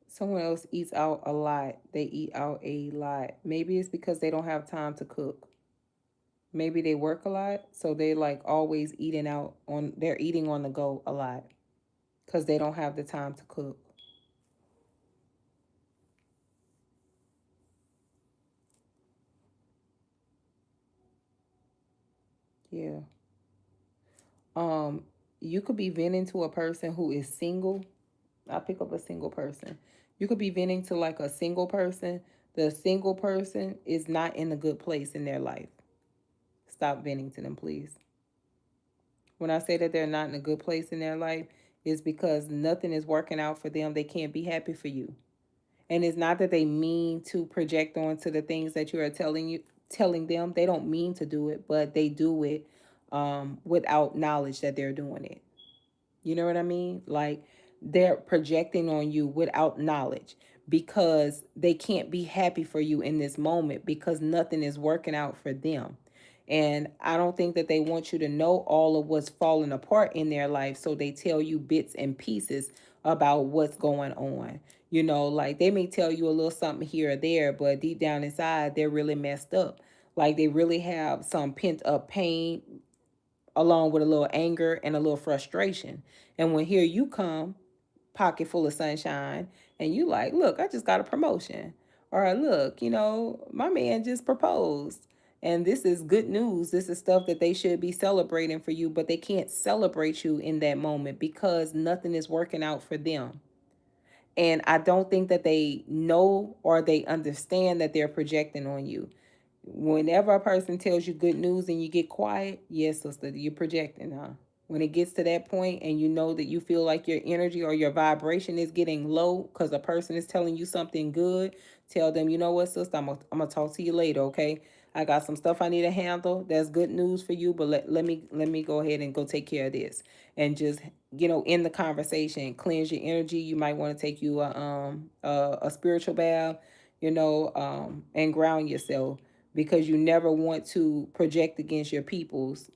Someone else eats out a lot. They eat out a lot. Maybe it's because they don't have time to cook. Maybe they work a lot, so they like always eating out on they're eating on the go a lot because they don't have the time to cook. Yeah. Um, you could be venting to a person who is single. I pick up a single person. You could be venting to like a single person. The single person is not in a good place in their life. Stop venting to them, please. When I say that they're not in a good place in their life, it's because nothing is working out for them. They can't be happy for you. And it's not that they mean to project onto the things that you are telling them. They don't mean to do it, but they do it without knowledge that they're doing it. You know what I mean? Like they're projecting on you without knowledge because they can't be happy for you in this moment because nothing is working out for them. And I don't think that they want you to know all of what's falling apart in their life. So they tell you bits and pieces about what's going on. You know, like they may tell you a little something here or there, but deep down inside, they're really messed up. Like they really have some pent up pain along with a little anger and a little frustration. And when here you come, pocket full of sunshine, and you like, look, I just got a promotion. Or look, my man just proposed. And this is good news. This is stuff that they should be celebrating for you, but they can't celebrate you in that moment because nothing is working out for them. And I don't think that they know or they understand that they're projecting on you. Whenever a person tells you good news and you get quiet, yes, sister, you're projecting, huh? When it gets to that point and you know that you feel like your energy or your vibration is getting low because a person is telling you something good, tell them, you know what, sister, I'm gonna talk to you later, okay? I got some stuff I need to handle. That's good news for you, but let me go ahead and go take care of this. And just, in the conversation, cleanse your energy. You might want to take you a spiritual bath, and ground yourself because you never want to project against your people's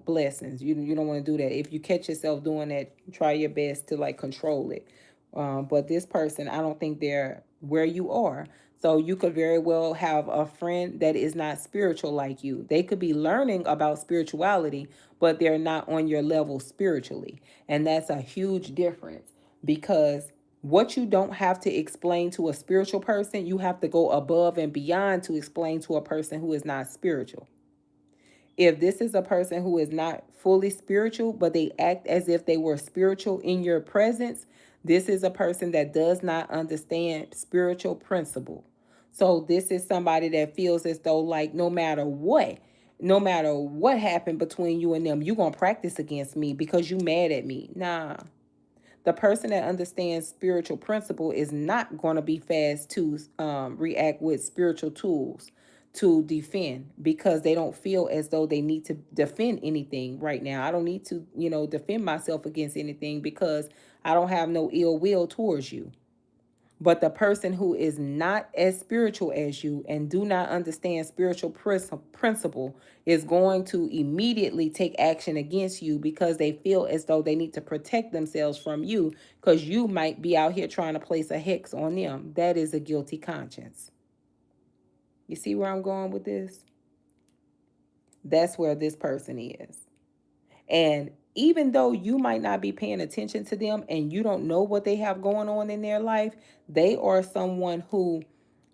blessings. You don't want to do that. If you catch yourself doing that, try your best to like control it. But this person, I don't think they're where you are. So you could very well have a friend that is not spiritual like you. They could be learning about spirituality, but they're not on your level spiritually. And that's a huge difference because what you don't have to explain to a spiritual person, you have to go above and beyond to explain to a person who is not spiritual. If this is a person who is not fully spiritual, but they act as if they were spiritual in your presence, this is a person that does not understand spiritual principle. So this is somebody that feels as though like no matter what happened between you and them, you're going to practice against me because you mad at me. Nah, the person that understands spiritual principle is not going to be fast to react with spiritual tools to defend because they don't feel as though they need to defend anything right now. I don't need to, defend myself against anything because I don't have no ill will towards you. But the person who is not as spiritual as you and do not understand spiritual principle is going to immediately take action against you because they feel as though they need to protect themselves from you because you might be out here trying to place a hex on them. That is a guilty conscience. You see where I'm going with this? That's where this person is. And even though you might not be paying attention to them and you don't know what they have going on in their life, they are someone who,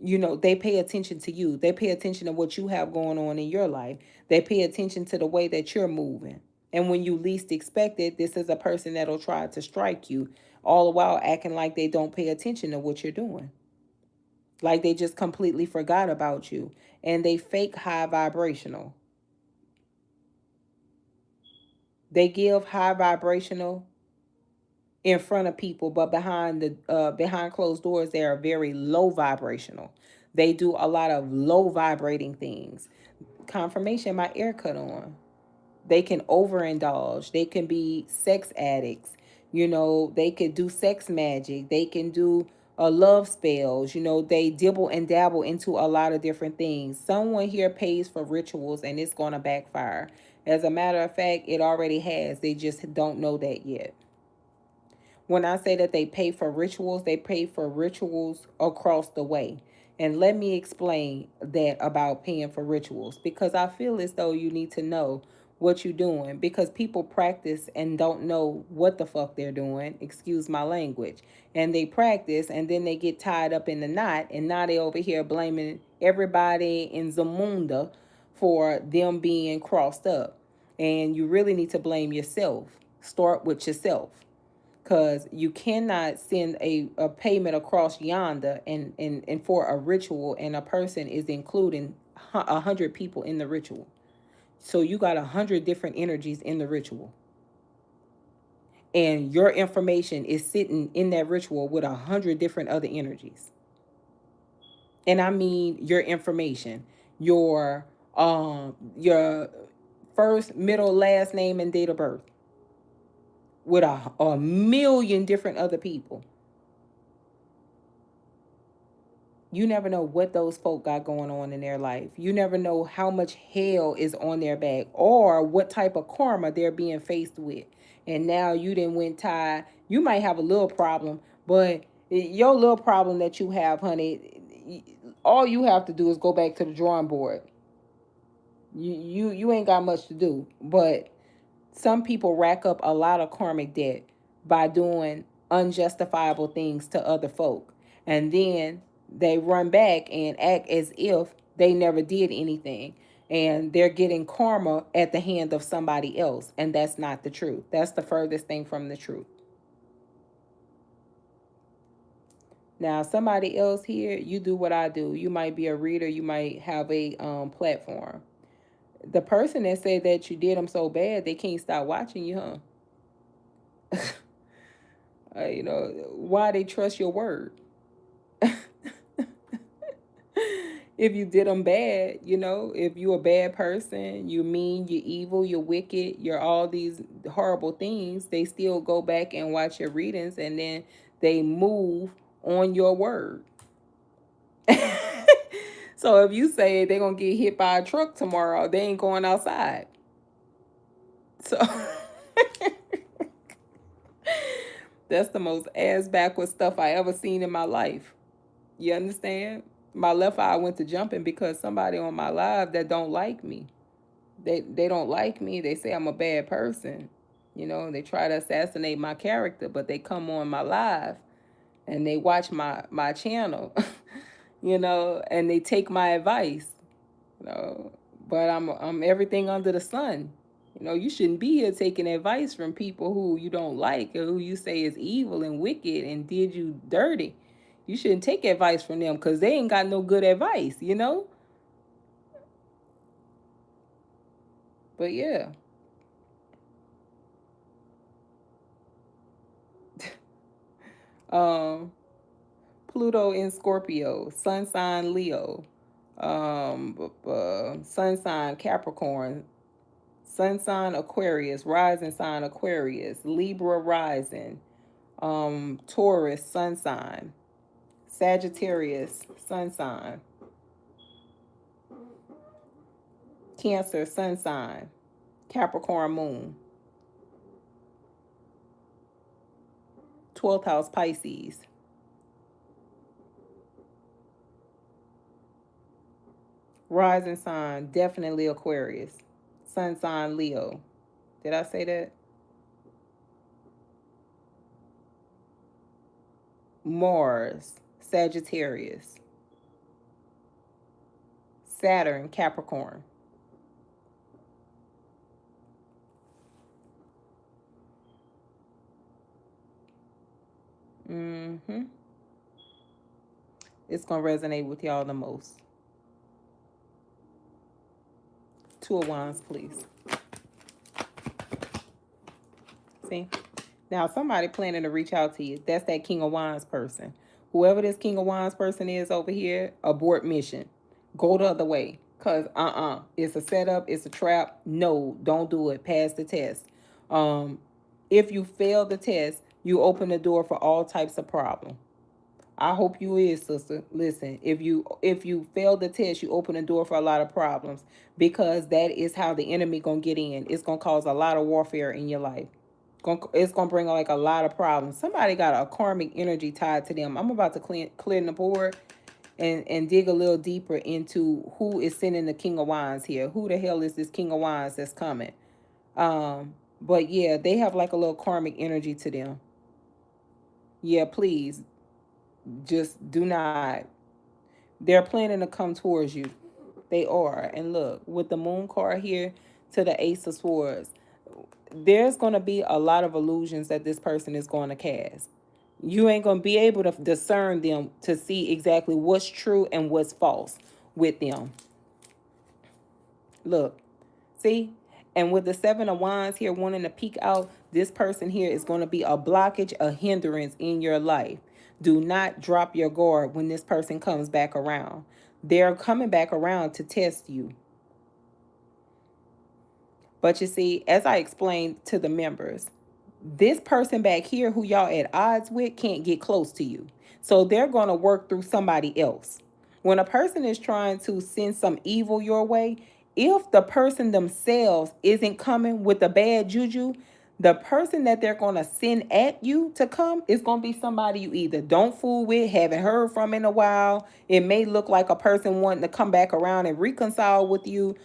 they pay attention to you. They pay attention to what you have going on in your life. They pay attention to the way that you're moving. And when you least expect it, this is a person that'll try to strike you, all the while acting like they don't pay attention to what you're doing. Like they just completely forgot about you. And they fake high vibrational. They give high vibrational in front of people, but behind closed doors, they are very low vibrational. They do a lot of low vibrating things. Confirmation, my ear cut on. They can overindulge. They can be sex addicts. They could do sex magic. They can do love spells. They dibble and dabble into a lot of different things. Someone here pays for rituals and it's going to backfire. As a matter of fact, it already has. They just don't know that yet. When I say that they pay for rituals, they pay for rituals across the way. And let me explain that about paying for rituals, because I feel as though you need to know what you're doing, because people practice and don't know what the fuck they're doing, excuse my language. And they practice and then they get tied up in the knot, and now they over here blaming everybody in Zamunda for them being crossed up. And you really need to blame yourself. Start with yourself, because you cannot send a payment across yonder and for a ritual, and a person is including 100 people in the ritual. So you got 100 different energies in the ritual, and your information is sitting in that ritual with 100 different other energies. And I mean your information, your first, middle, last name, and date of birth, with a million different other people. You never know what those folk got going on in their life. You never know how much hell is on their back, or what type of karma they're being faced with. And now you didn't went tied. You might have a little problem, but your little problem that you have, honey, all you have to do is go back to the drawing board. You ain't got much to do. But some people rack up a lot of karmic debt by doing unjustifiable things to other folk. And then they run back and act as if they never did anything. And they're getting karma at the hand of somebody else. And that's not the truth. That's the furthest thing from the truth. Now, somebody else here, you do what I do. You might be a reader. You might have a platform. The person that said that you did them so bad, they can't stop watching you, huh? Why they trust your word? If you did them bad, if you're a bad person, you mean, you're evil, you're wicked, you're all these horrible things, they still go back and watch your readings, and then they move on your word. So if you say they're going to get hit by a truck tomorrow, they ain't going outside. So that's the most ass backwards stuff I ever seen in my life. You understand? My left eye went to jumping because somebody on my live that don't like me. They don't like me. They say I'm a bad person. They try to assassinate my character, but they come on my live and they watch my channel, and they take my advice, but I'm everything under the sun. You shouldn't be here taking advice from people who you don't like, or who you say is evil and wicked and did you dirty. You shouldn't take advice from them, because they ain't got no good advice, But yeah. Pluto in Scorpio, sun sign Leo, sun sign Capricorn, sun sign Aquarius, rising sign Aquarius, Libra rising, Taurus sun sign, Sagittarius sun sign, Cancer sun sign, Capricorn moon, 12th house Pisces, rising sign definitely Aquarius, sun sign Leo. Did I say that? Mars Sagittarius, Saturn Capricorn. It's gonna resonate with y'all the most. Two of Wands, please. See? Now, somebody planning to reach out to you. That's that King of Wands person. Whoever this King of Wands person is over here, abort mission. Go the other way. Because, it's a setup. It's a trap. No, don't do it. Pass the test. If you fail the test, you open the door for all types of problems. I hope you is, sister. Listen, if you fail the test, you open the door for a lot of problems because that is how the enemy gonna get in. It's gonna cause a lot of warfare in your life. It's gonna bring like a lot of problems. Somebody got a karmic energy tied to them. I'm about to clear the board and dig a little deeper into who is sending the King of Wands here. Who the hell is this King of Wands that's coming? But yeah, they have like a little karmic energy to them. Yeah, please just do not. They're planning to come towards you. They are. And look, with the moon card here to the Ace of Swords, there's going to be a lot of illusions that this person is going to cast. You ain't going to be able to discern them to see exactly what's true and what's false with them. Look, see? And with the Seven of Wands here wanting to peek out, this person here is going to be a blockage, a hindrance in your life. Do not drop your guard when this person comes back around. They're coming back around to test you. But you see, as I explained to the members, this person back here who y'all at odds with can't get close to you. So they're going to work through somebody else. When a person is trying to send some evil your way, if the person themselves isn't coming with the bad juju, the person that they're going to send at you to come is going to be somebody you either don't fool with, haven't heard from in a while. It may look like a person wanting to come back around and reconcile with you,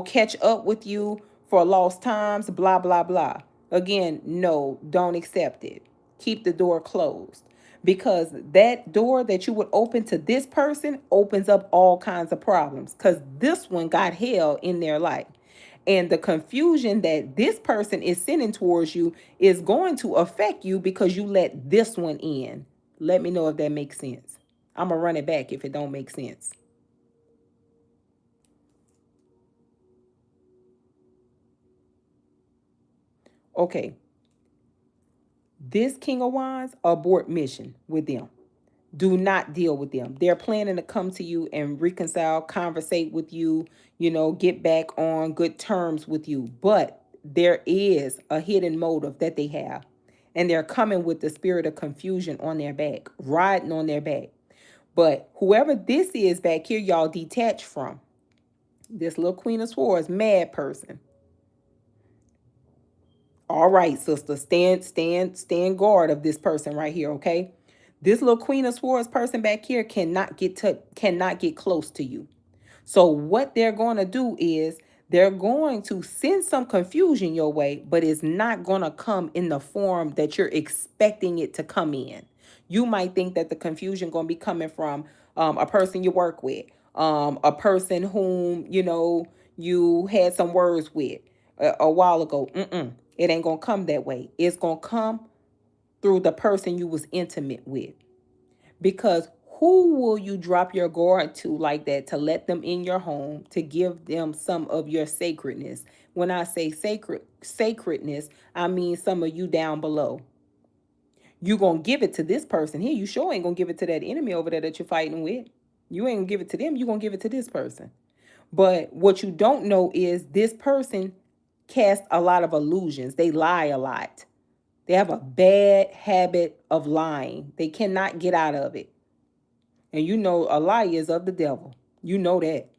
catch up with you for lost times, blah, blah, blah. Again, no, don't accept it. Keep the door closed. Because that door that you would open to this person opens up all kinds of problems. Because this one got hell in their life. And the confusion that this person is sending towards you is going to affect you because you let this one in. Let me know if that makes sense. I'm going to run it back if it don't make sense. Okay. This King of Wands, abort mission with them. Do not deal with them. They're planning to come to you and reconcile, conversate with you, get back on good terms with you. But there is a hidden motive that they have. And they're coming with the spirit of confusion on their back, riding on their back. But whoever this is back here, y'all detach from. This little Queen of Swords, mad person. All right, sister, stand guard of this person right here, okay? This little Queen of Swords person back here cannot get close to you. So what they're going to do is they're going to send some confusion your way, but it's not going to come in the form that you're expecting it to come in. You might think that the confusion going to be coming from a person you work with, a person whom, you had some words with a while ago. It ain't going to come that way. It's going to come through the person you was intimate with. Because who will you drop your guard to like that to let them in your home, to give them some of your sacredness? When I say sacredness, I mean some of you down below. You going to give it to this person here. You sure ain't going to give it to that enemy over there that you're fighting with. You ain't going to give it to them. You going to give it to this person. But what you don't know is this person casts a lot of illusions. They lie a lot. They have a bad habit of lying. They cannot get out of it. And a lie is of the devil. You know that.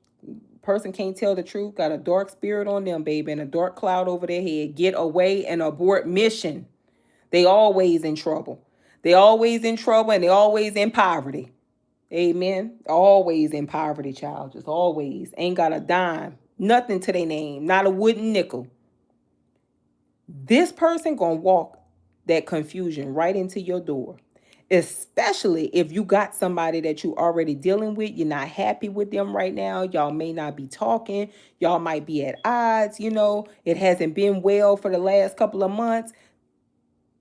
Person can't tell the truth, got a dark spirit on them, baby, and a dark cloud over their head. Get away and abort mission. They always in trouble. They always in trouble and they always in poverty. Amen. Always in poverty, child. Just always. Ain't got a dime. Nothing to their name. Not a wooden nickel. This person gonna walk that confusion right into your door. Especially if you got somebody that you already dealing with. You're not happy with them right now. Y'all may not be talking. Y'all might be at odds. It hasn't been well for the last couple of months.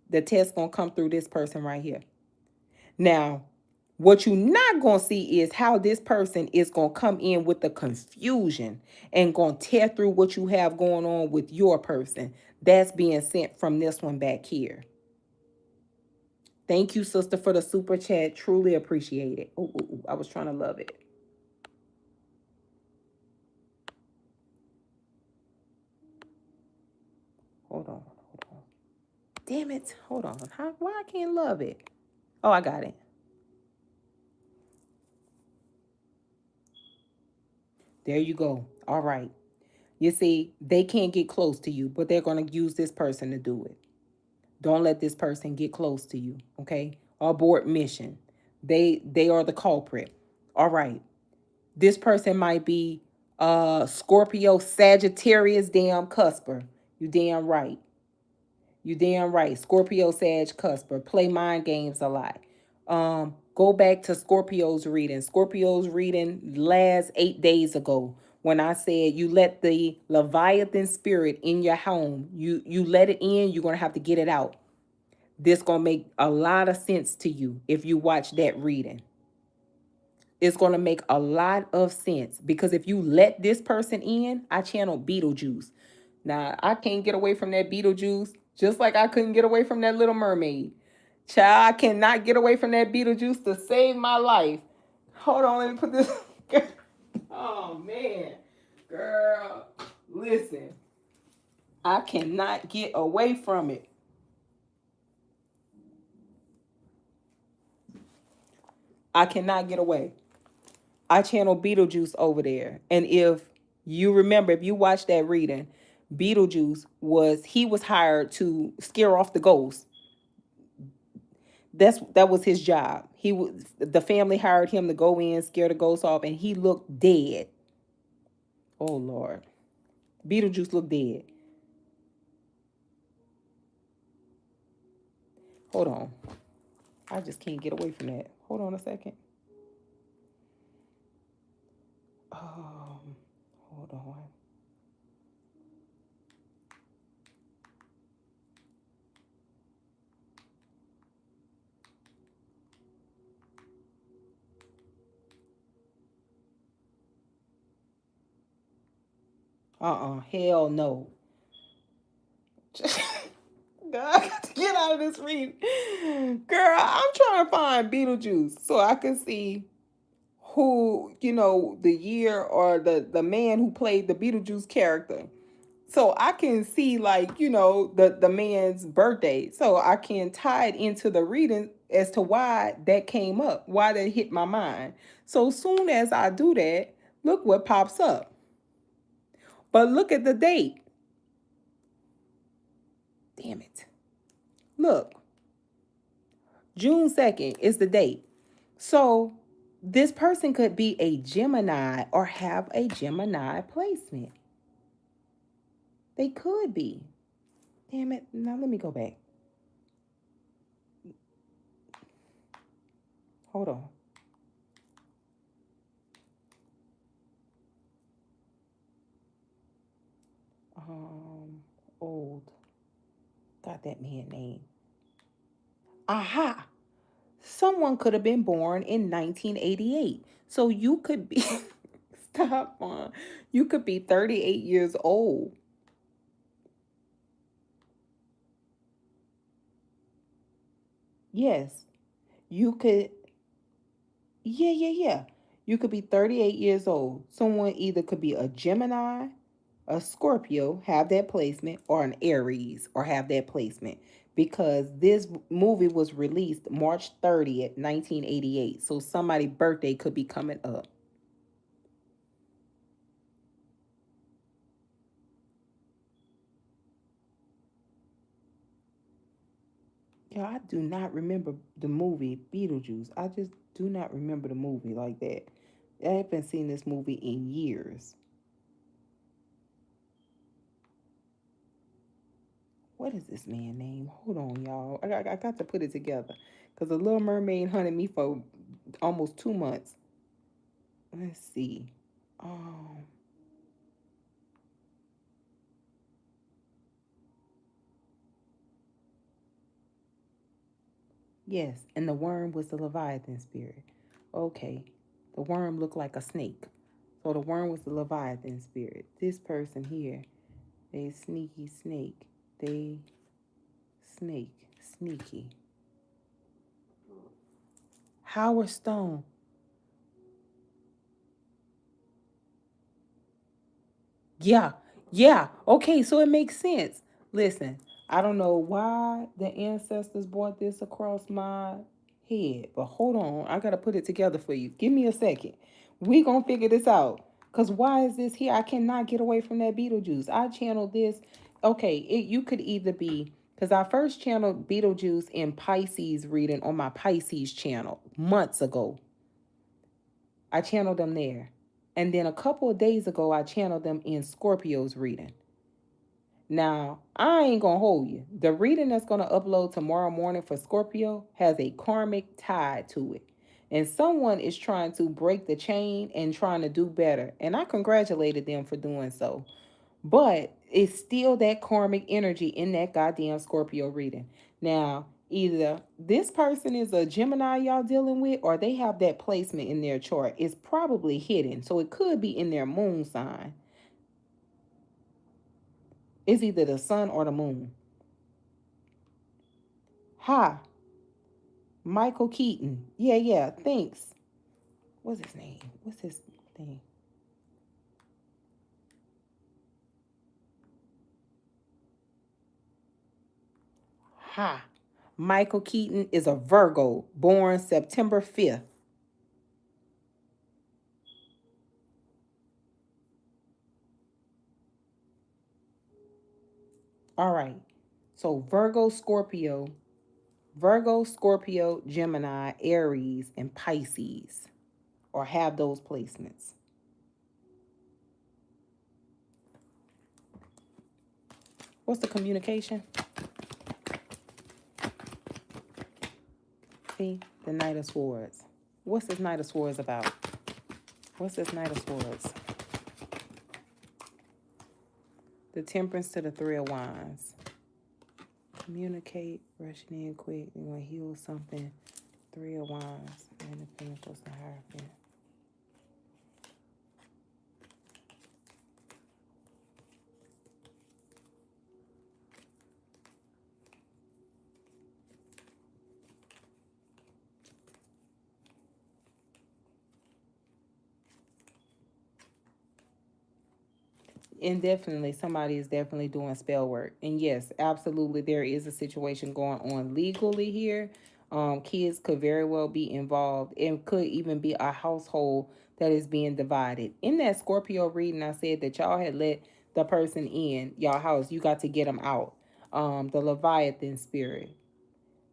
The test gonna come through this person right here. Now, what you're not going to see is how this person is going to come in with the confusion and going to tear through what you have going on with your person. that's being sent from this one back here. Thank you, sister, for the super chat. Truly appreciate it. Oh, I was trying to love it. Hold on. Hold on. Damn it. Hold on. Why I can't love it? Oh, I got it. There you go. All right. You see, they can't get close to you, but they're going to use this person to do it. Don't let this person get close to you, okay? Abort mission. They are the culprit. All right. This person might be Scorpio, Sagittarius, damn cusper. You damn right. You damn right. Scorpio, Sag, cusper. Play mind games a lot. Go back to Scorpio's reading. Scorpio's reading last 8 days ago when I said you let the Leviathan spirit in your home. You let it in, you're gonna have to get it out. This gonna make a lot of sense to you if you watch that reading. It's gonna make a lot of sense because if you let this person in, I channeled Beetlejuice. Now I can't get away from that Beetlejuice, just like I couldn't get away from that Little Mermaid. Child, I cannot get away from that Beetlejuice to save my life. Hold on, let me put this. Oh man, girl, listen. I cannot get away from it. I cannot get away. I channel Beetlejuice over there. And if you remember, if you watched that reading, Beetlejuice was hired to scare off the ghosts. That was his job. The family hired him to go in, scare the ghosts off, and he looked dead. Oh Lord. Beetlejuice looked dead. Hold on. I just can't get away from that. Hold on a second. Hold on. Hell no. God, I got to get out of this reading. Girl, I'm trying to find Beetlejuice so I can see who, the year or the man who played the Beetlejuice character. So I can see like, the man's birthday. So I can tie it into the reading as to why that came up, why that hit my mind. So soon as I do that, look what pops up. But look at the date. Damn it. Look. June 2nd is the date. So this person could be a Gemini or have a Gemini placement. They could be. Damn it. Now let me go back. Hold on. Old. Got that man name. Aha. Someone could have been born in 1988. So you could be stop on. You could be 38 years old. Yes. You could yeah. You could be 38 years old. Someone either could be a Gemini, a Scorpio, have that placement, or an Aries, or have that placement. Because this movie was released March 30th, 1988. So somebody's birthday could be coming up. Yeah, I do not remember the movie Beetlejuice. I just do not remember the movie like that. I haven't seen this movie in years. What is this man name? Hold on, y'all. I got to put it together. Because The Little Mermaid hunted me for almost 2 months. Let's see. Um, yes, and the worm was the Leviathan spirit. Okay. The worm looked like a snake. So the worm was the Leviathan spirit. This person here, a sneaky snake. They sneaky. Howard Stone. Yeah, yeah. Okay, so it makes sense. Listen, I don't know why the ancestors brought this across my head, but hold on. I got to put it together for you. Give me a second. We going to figure this out. Because why is this here? I cannot get away from that Beetlejuice. I channeled this. Okay, you could either be, because I first channeled Beetlejuice in Pisces reading on my Pisces channel months ago. I channeled them there. And then a couple of days ago, I channeled them in Scorpio's reading. Now, I ain't going to hold you. The reading that's going to upload tomorrow morning for Scorpio has a karmic tie to it. And someone is trying to break the chain and trying to do better. And I congratulated them for doing so. But it's still that karmic energy in that goddamn Scorpio reading. Now, either this person is a Gemini y'all dealing with, or they have that placement in their chart. It's probably hidden. So it could be in their moon sign. It's either the sun or the moon. Hi, Michael Keaton. Yeah, thanks. What's his name? What's his thing? Ha. Michael Keaton is a Virgo, born September 5th. All right. So Virgo, Scorpio, Gemini, Aries, and Pisces, or have those placements. What's the communication? See, the Knight of Swords. What's this Knight of Swords about? What's this Knight of Swords? The Temperance to the Three of Wands. Communicate, rushing in quick, you want to heal something. Three of Wands, and the Pentacles, the Hierophant. And definitely, somebody is definitely doing spell work. And yes, absolutely, there is a situation going on legally here. Kids could very well be involved, and could even be a household that is being divided. In that Scorpio reading, I said that y'all had let the person in y'all house. You got to get them out. The Leviathan spirit.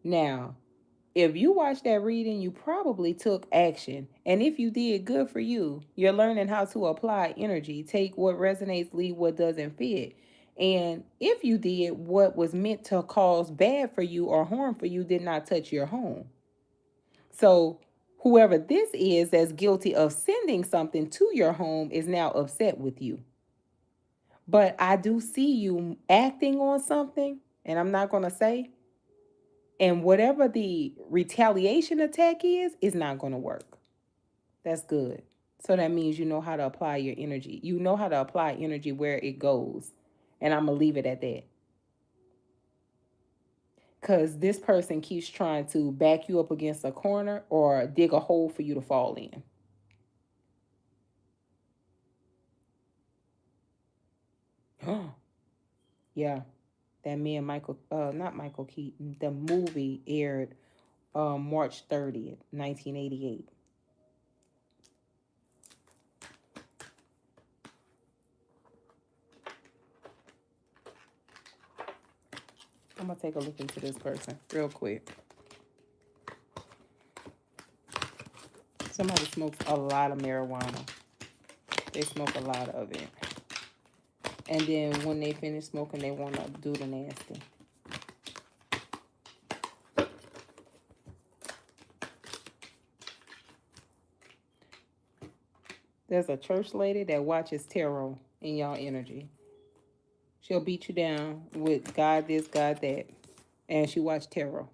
Now, if you watched that reading, you probably took action. And if you did, good for you. You're learning how to apply energy. Take what resonates, leave what doesn't fit. And if you did, what was meant to cause bad for you or harm for you did not touch your home. So whoever this is that's guilty of sending something to your home is now upset with you. But I do see you acting on something, and I'm not going to say, and whatever the retaliation attack is not going to work. That's good. So that means you know how to apply your energy. You know how to apply energy where it goes. And I'm going to leave it at that. Because this person keeps trying to back you up against a corner or dig a hole for you to fall in. Yeah. That man, not Michael Keaton, the movie aired March 30th, 1988. I'm going to take a look into this person real quick. Somebody smokes a lot of marijuana. They smoke a lot of it. And then when they finish smoking, they want to do the nasty. There's a church lady that watches tarot in y'all energy. She'll beat you down with God this, God that. And she watches tarot.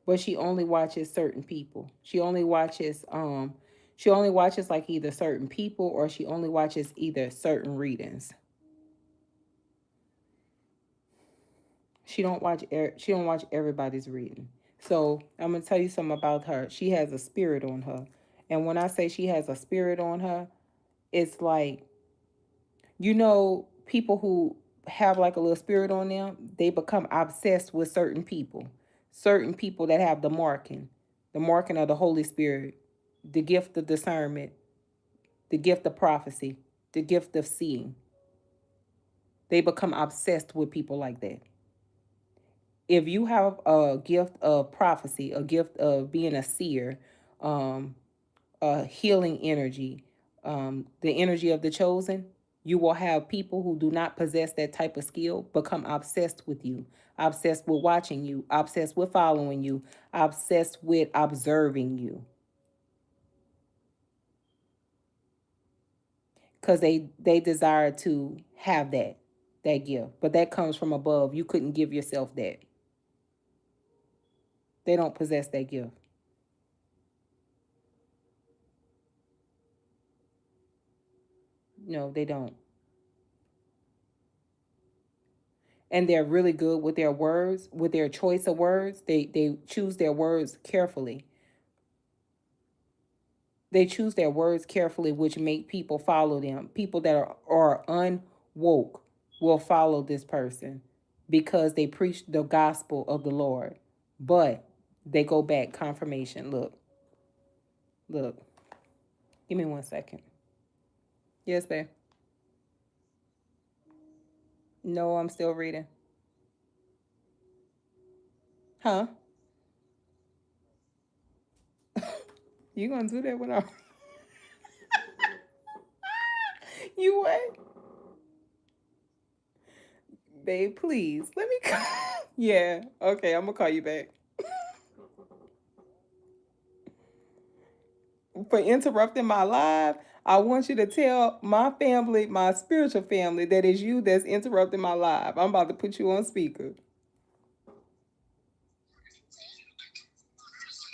But she only watches certain people. She only watches like either certain people, or she only watches either certain readings. She don't watch everybody's reading. So I'm gonna tell you something about her. She has a spirit on her, and when I say she has a spirit on her, it's like, people who have like a little spirit on them, they become obsessed with certain people that have the marking of the Holy Spirit, the gift of discernment, the gift of prophecy, the gift of seeing. They become obsessed with people like that. If you have a gift of prophecy, a gift of being a seer, um, a healing energy, the energy of the chosen, you will have people who do not possess that type of skill become obsessed with you, obsessed with watching you, obsessed with following you, obsessed with observing you, because they desire to have that gift, but that comes from above. You couldn't give yourself that. They don't possess that gift. No, they don't. And they're really good with their words, with their choice of words. They choose their words carefully. They choose their words carefully, which make people follow them. People that are unwoke will follow this person because they preach the gospel of the Lord. But they go back confirmation. Look. Give me 1 second. Yes, babe. No, I'm still reading. Huh? You gonna do that when I? You what? Babe, please let me. Yeah. Okay, I'm gonna call you back. For interrupting my live. I want you to tell my family, my spiritual family, that it's you that's interrupting my live. I'm about to put you on speaker.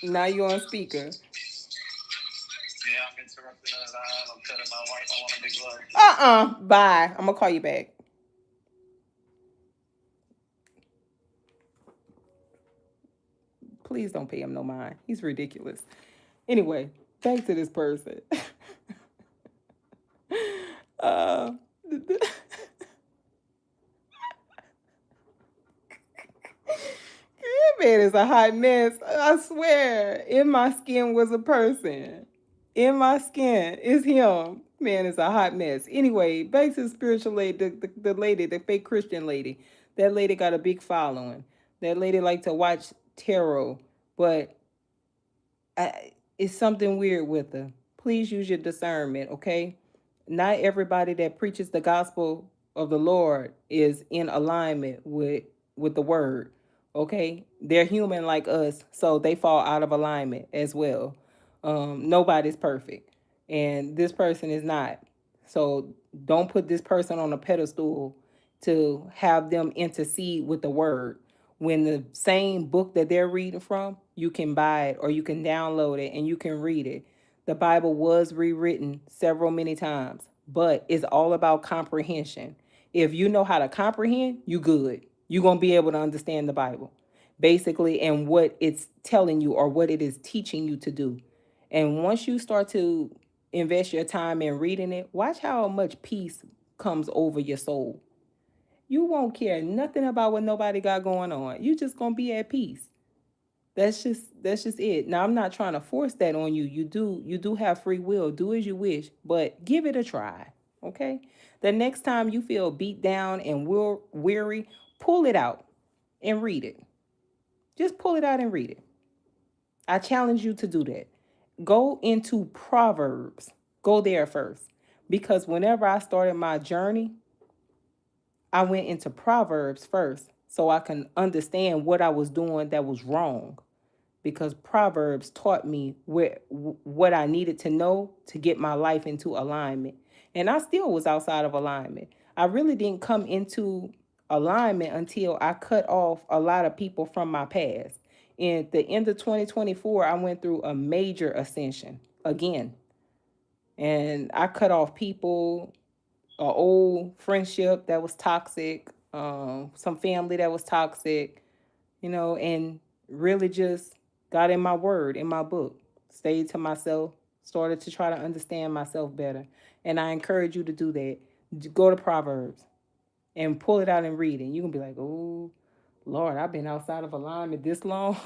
Now you're on speaker. Yeah, I'm interrupting her live. I'm telling my wife I want to make love. Bye. I'm gonna call you back. Please don't pay him no mind. He's ridiculous. Anyway, back to this person. uh, That man is a hot mess. I swear. In my skin was a person. In my skin is him. Man is a hot mess. Anyway, back to the spiritual lady, the lady, the fake Christian lady. That lady got a big following. That lady like to watch tarot, but it's something weird with her. Please use your discernment, okay? Not everybody that preaches the gospel of the Lord is in alignment with the word. Okay? They're human like us, so they fall out of alignment as well. Nobody's perfect, and this person is not. So don't put this person on a pedestal to have them intercede with the word when the same book that they're reading from, you can buy it or you can download it and you can read it. The Bible was rewritten several many times, but it's all about comprehension. If you know how to comprehend, you good. You're going to be able to understand the Bible basically and what it's telling you or what it is teaching you to do. And once you start to invest your time in reading it, watch how much peace comes over your soul. You won't care nothing about what nobody got going on. You just gonna be at peace. That's just it. Now I'm not trying to force that on you. You do have free will. Do as you wish, but give it a try. Okay? The next time you feel beat down and weary, pull it out and read it. Just pull it out and read it. I challenge you to do that. Go into Proverbs. Go there first. Because whenever I started my journey, I went into Proverbs first so I can understand what I was doing that was wrong. Because Proverbs taught me what I needed to know to get my life into alignment. And I still was outside of alignment. I really didn't come into alignment until I cut off a lot of people from my past. In the end of 2024, I went through a major ascension again. And I cut off people, an old friendship that was toxic, some family that was toxic, you know, and really just got in my word, in my book, stayed to myself, started to try to understand myself better. And I encourage you to do that. Go to Proverbs and pull it out and read it. You can be like, oh, Lord, I've been outside of alignment this long.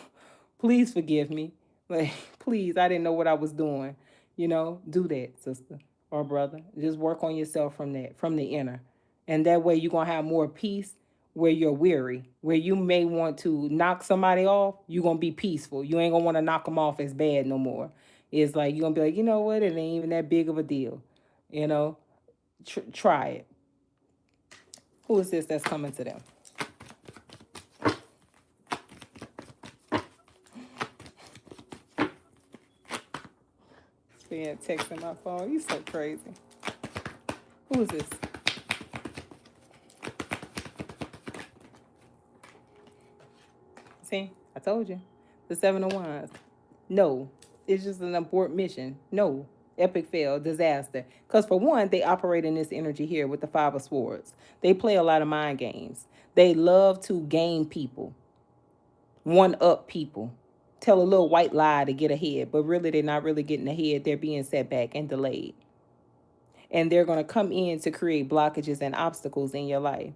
Please forgive me. Like, please, I didn't know what I was doing. You know, do that, sister or brother. Just work on yourself from that, from the inner. And that way you're going to have more peace where you're weary, where you may want to knock somebody off, you're going to be peaceful. You ain't going to want to knock them off as bad no more. It's like, you're going to be like, you know what? It ain't even that big of a deal. You know, try it. Who is this that's coming to them? Being texting my phone. You so crazy. Who is this? See, I told you. The Seven of Wands. No, it's just an abort mission. No, epic fail, disaster. Because for one, they operate in this energy here with the Five of Swords. They play a lot of mind games. They love to game people, one up people, tell a little white lie to get ahead, but really they're not really getting ahead. They're being set back and delayed. And they're going to come in to create blockages and obstacles in your life.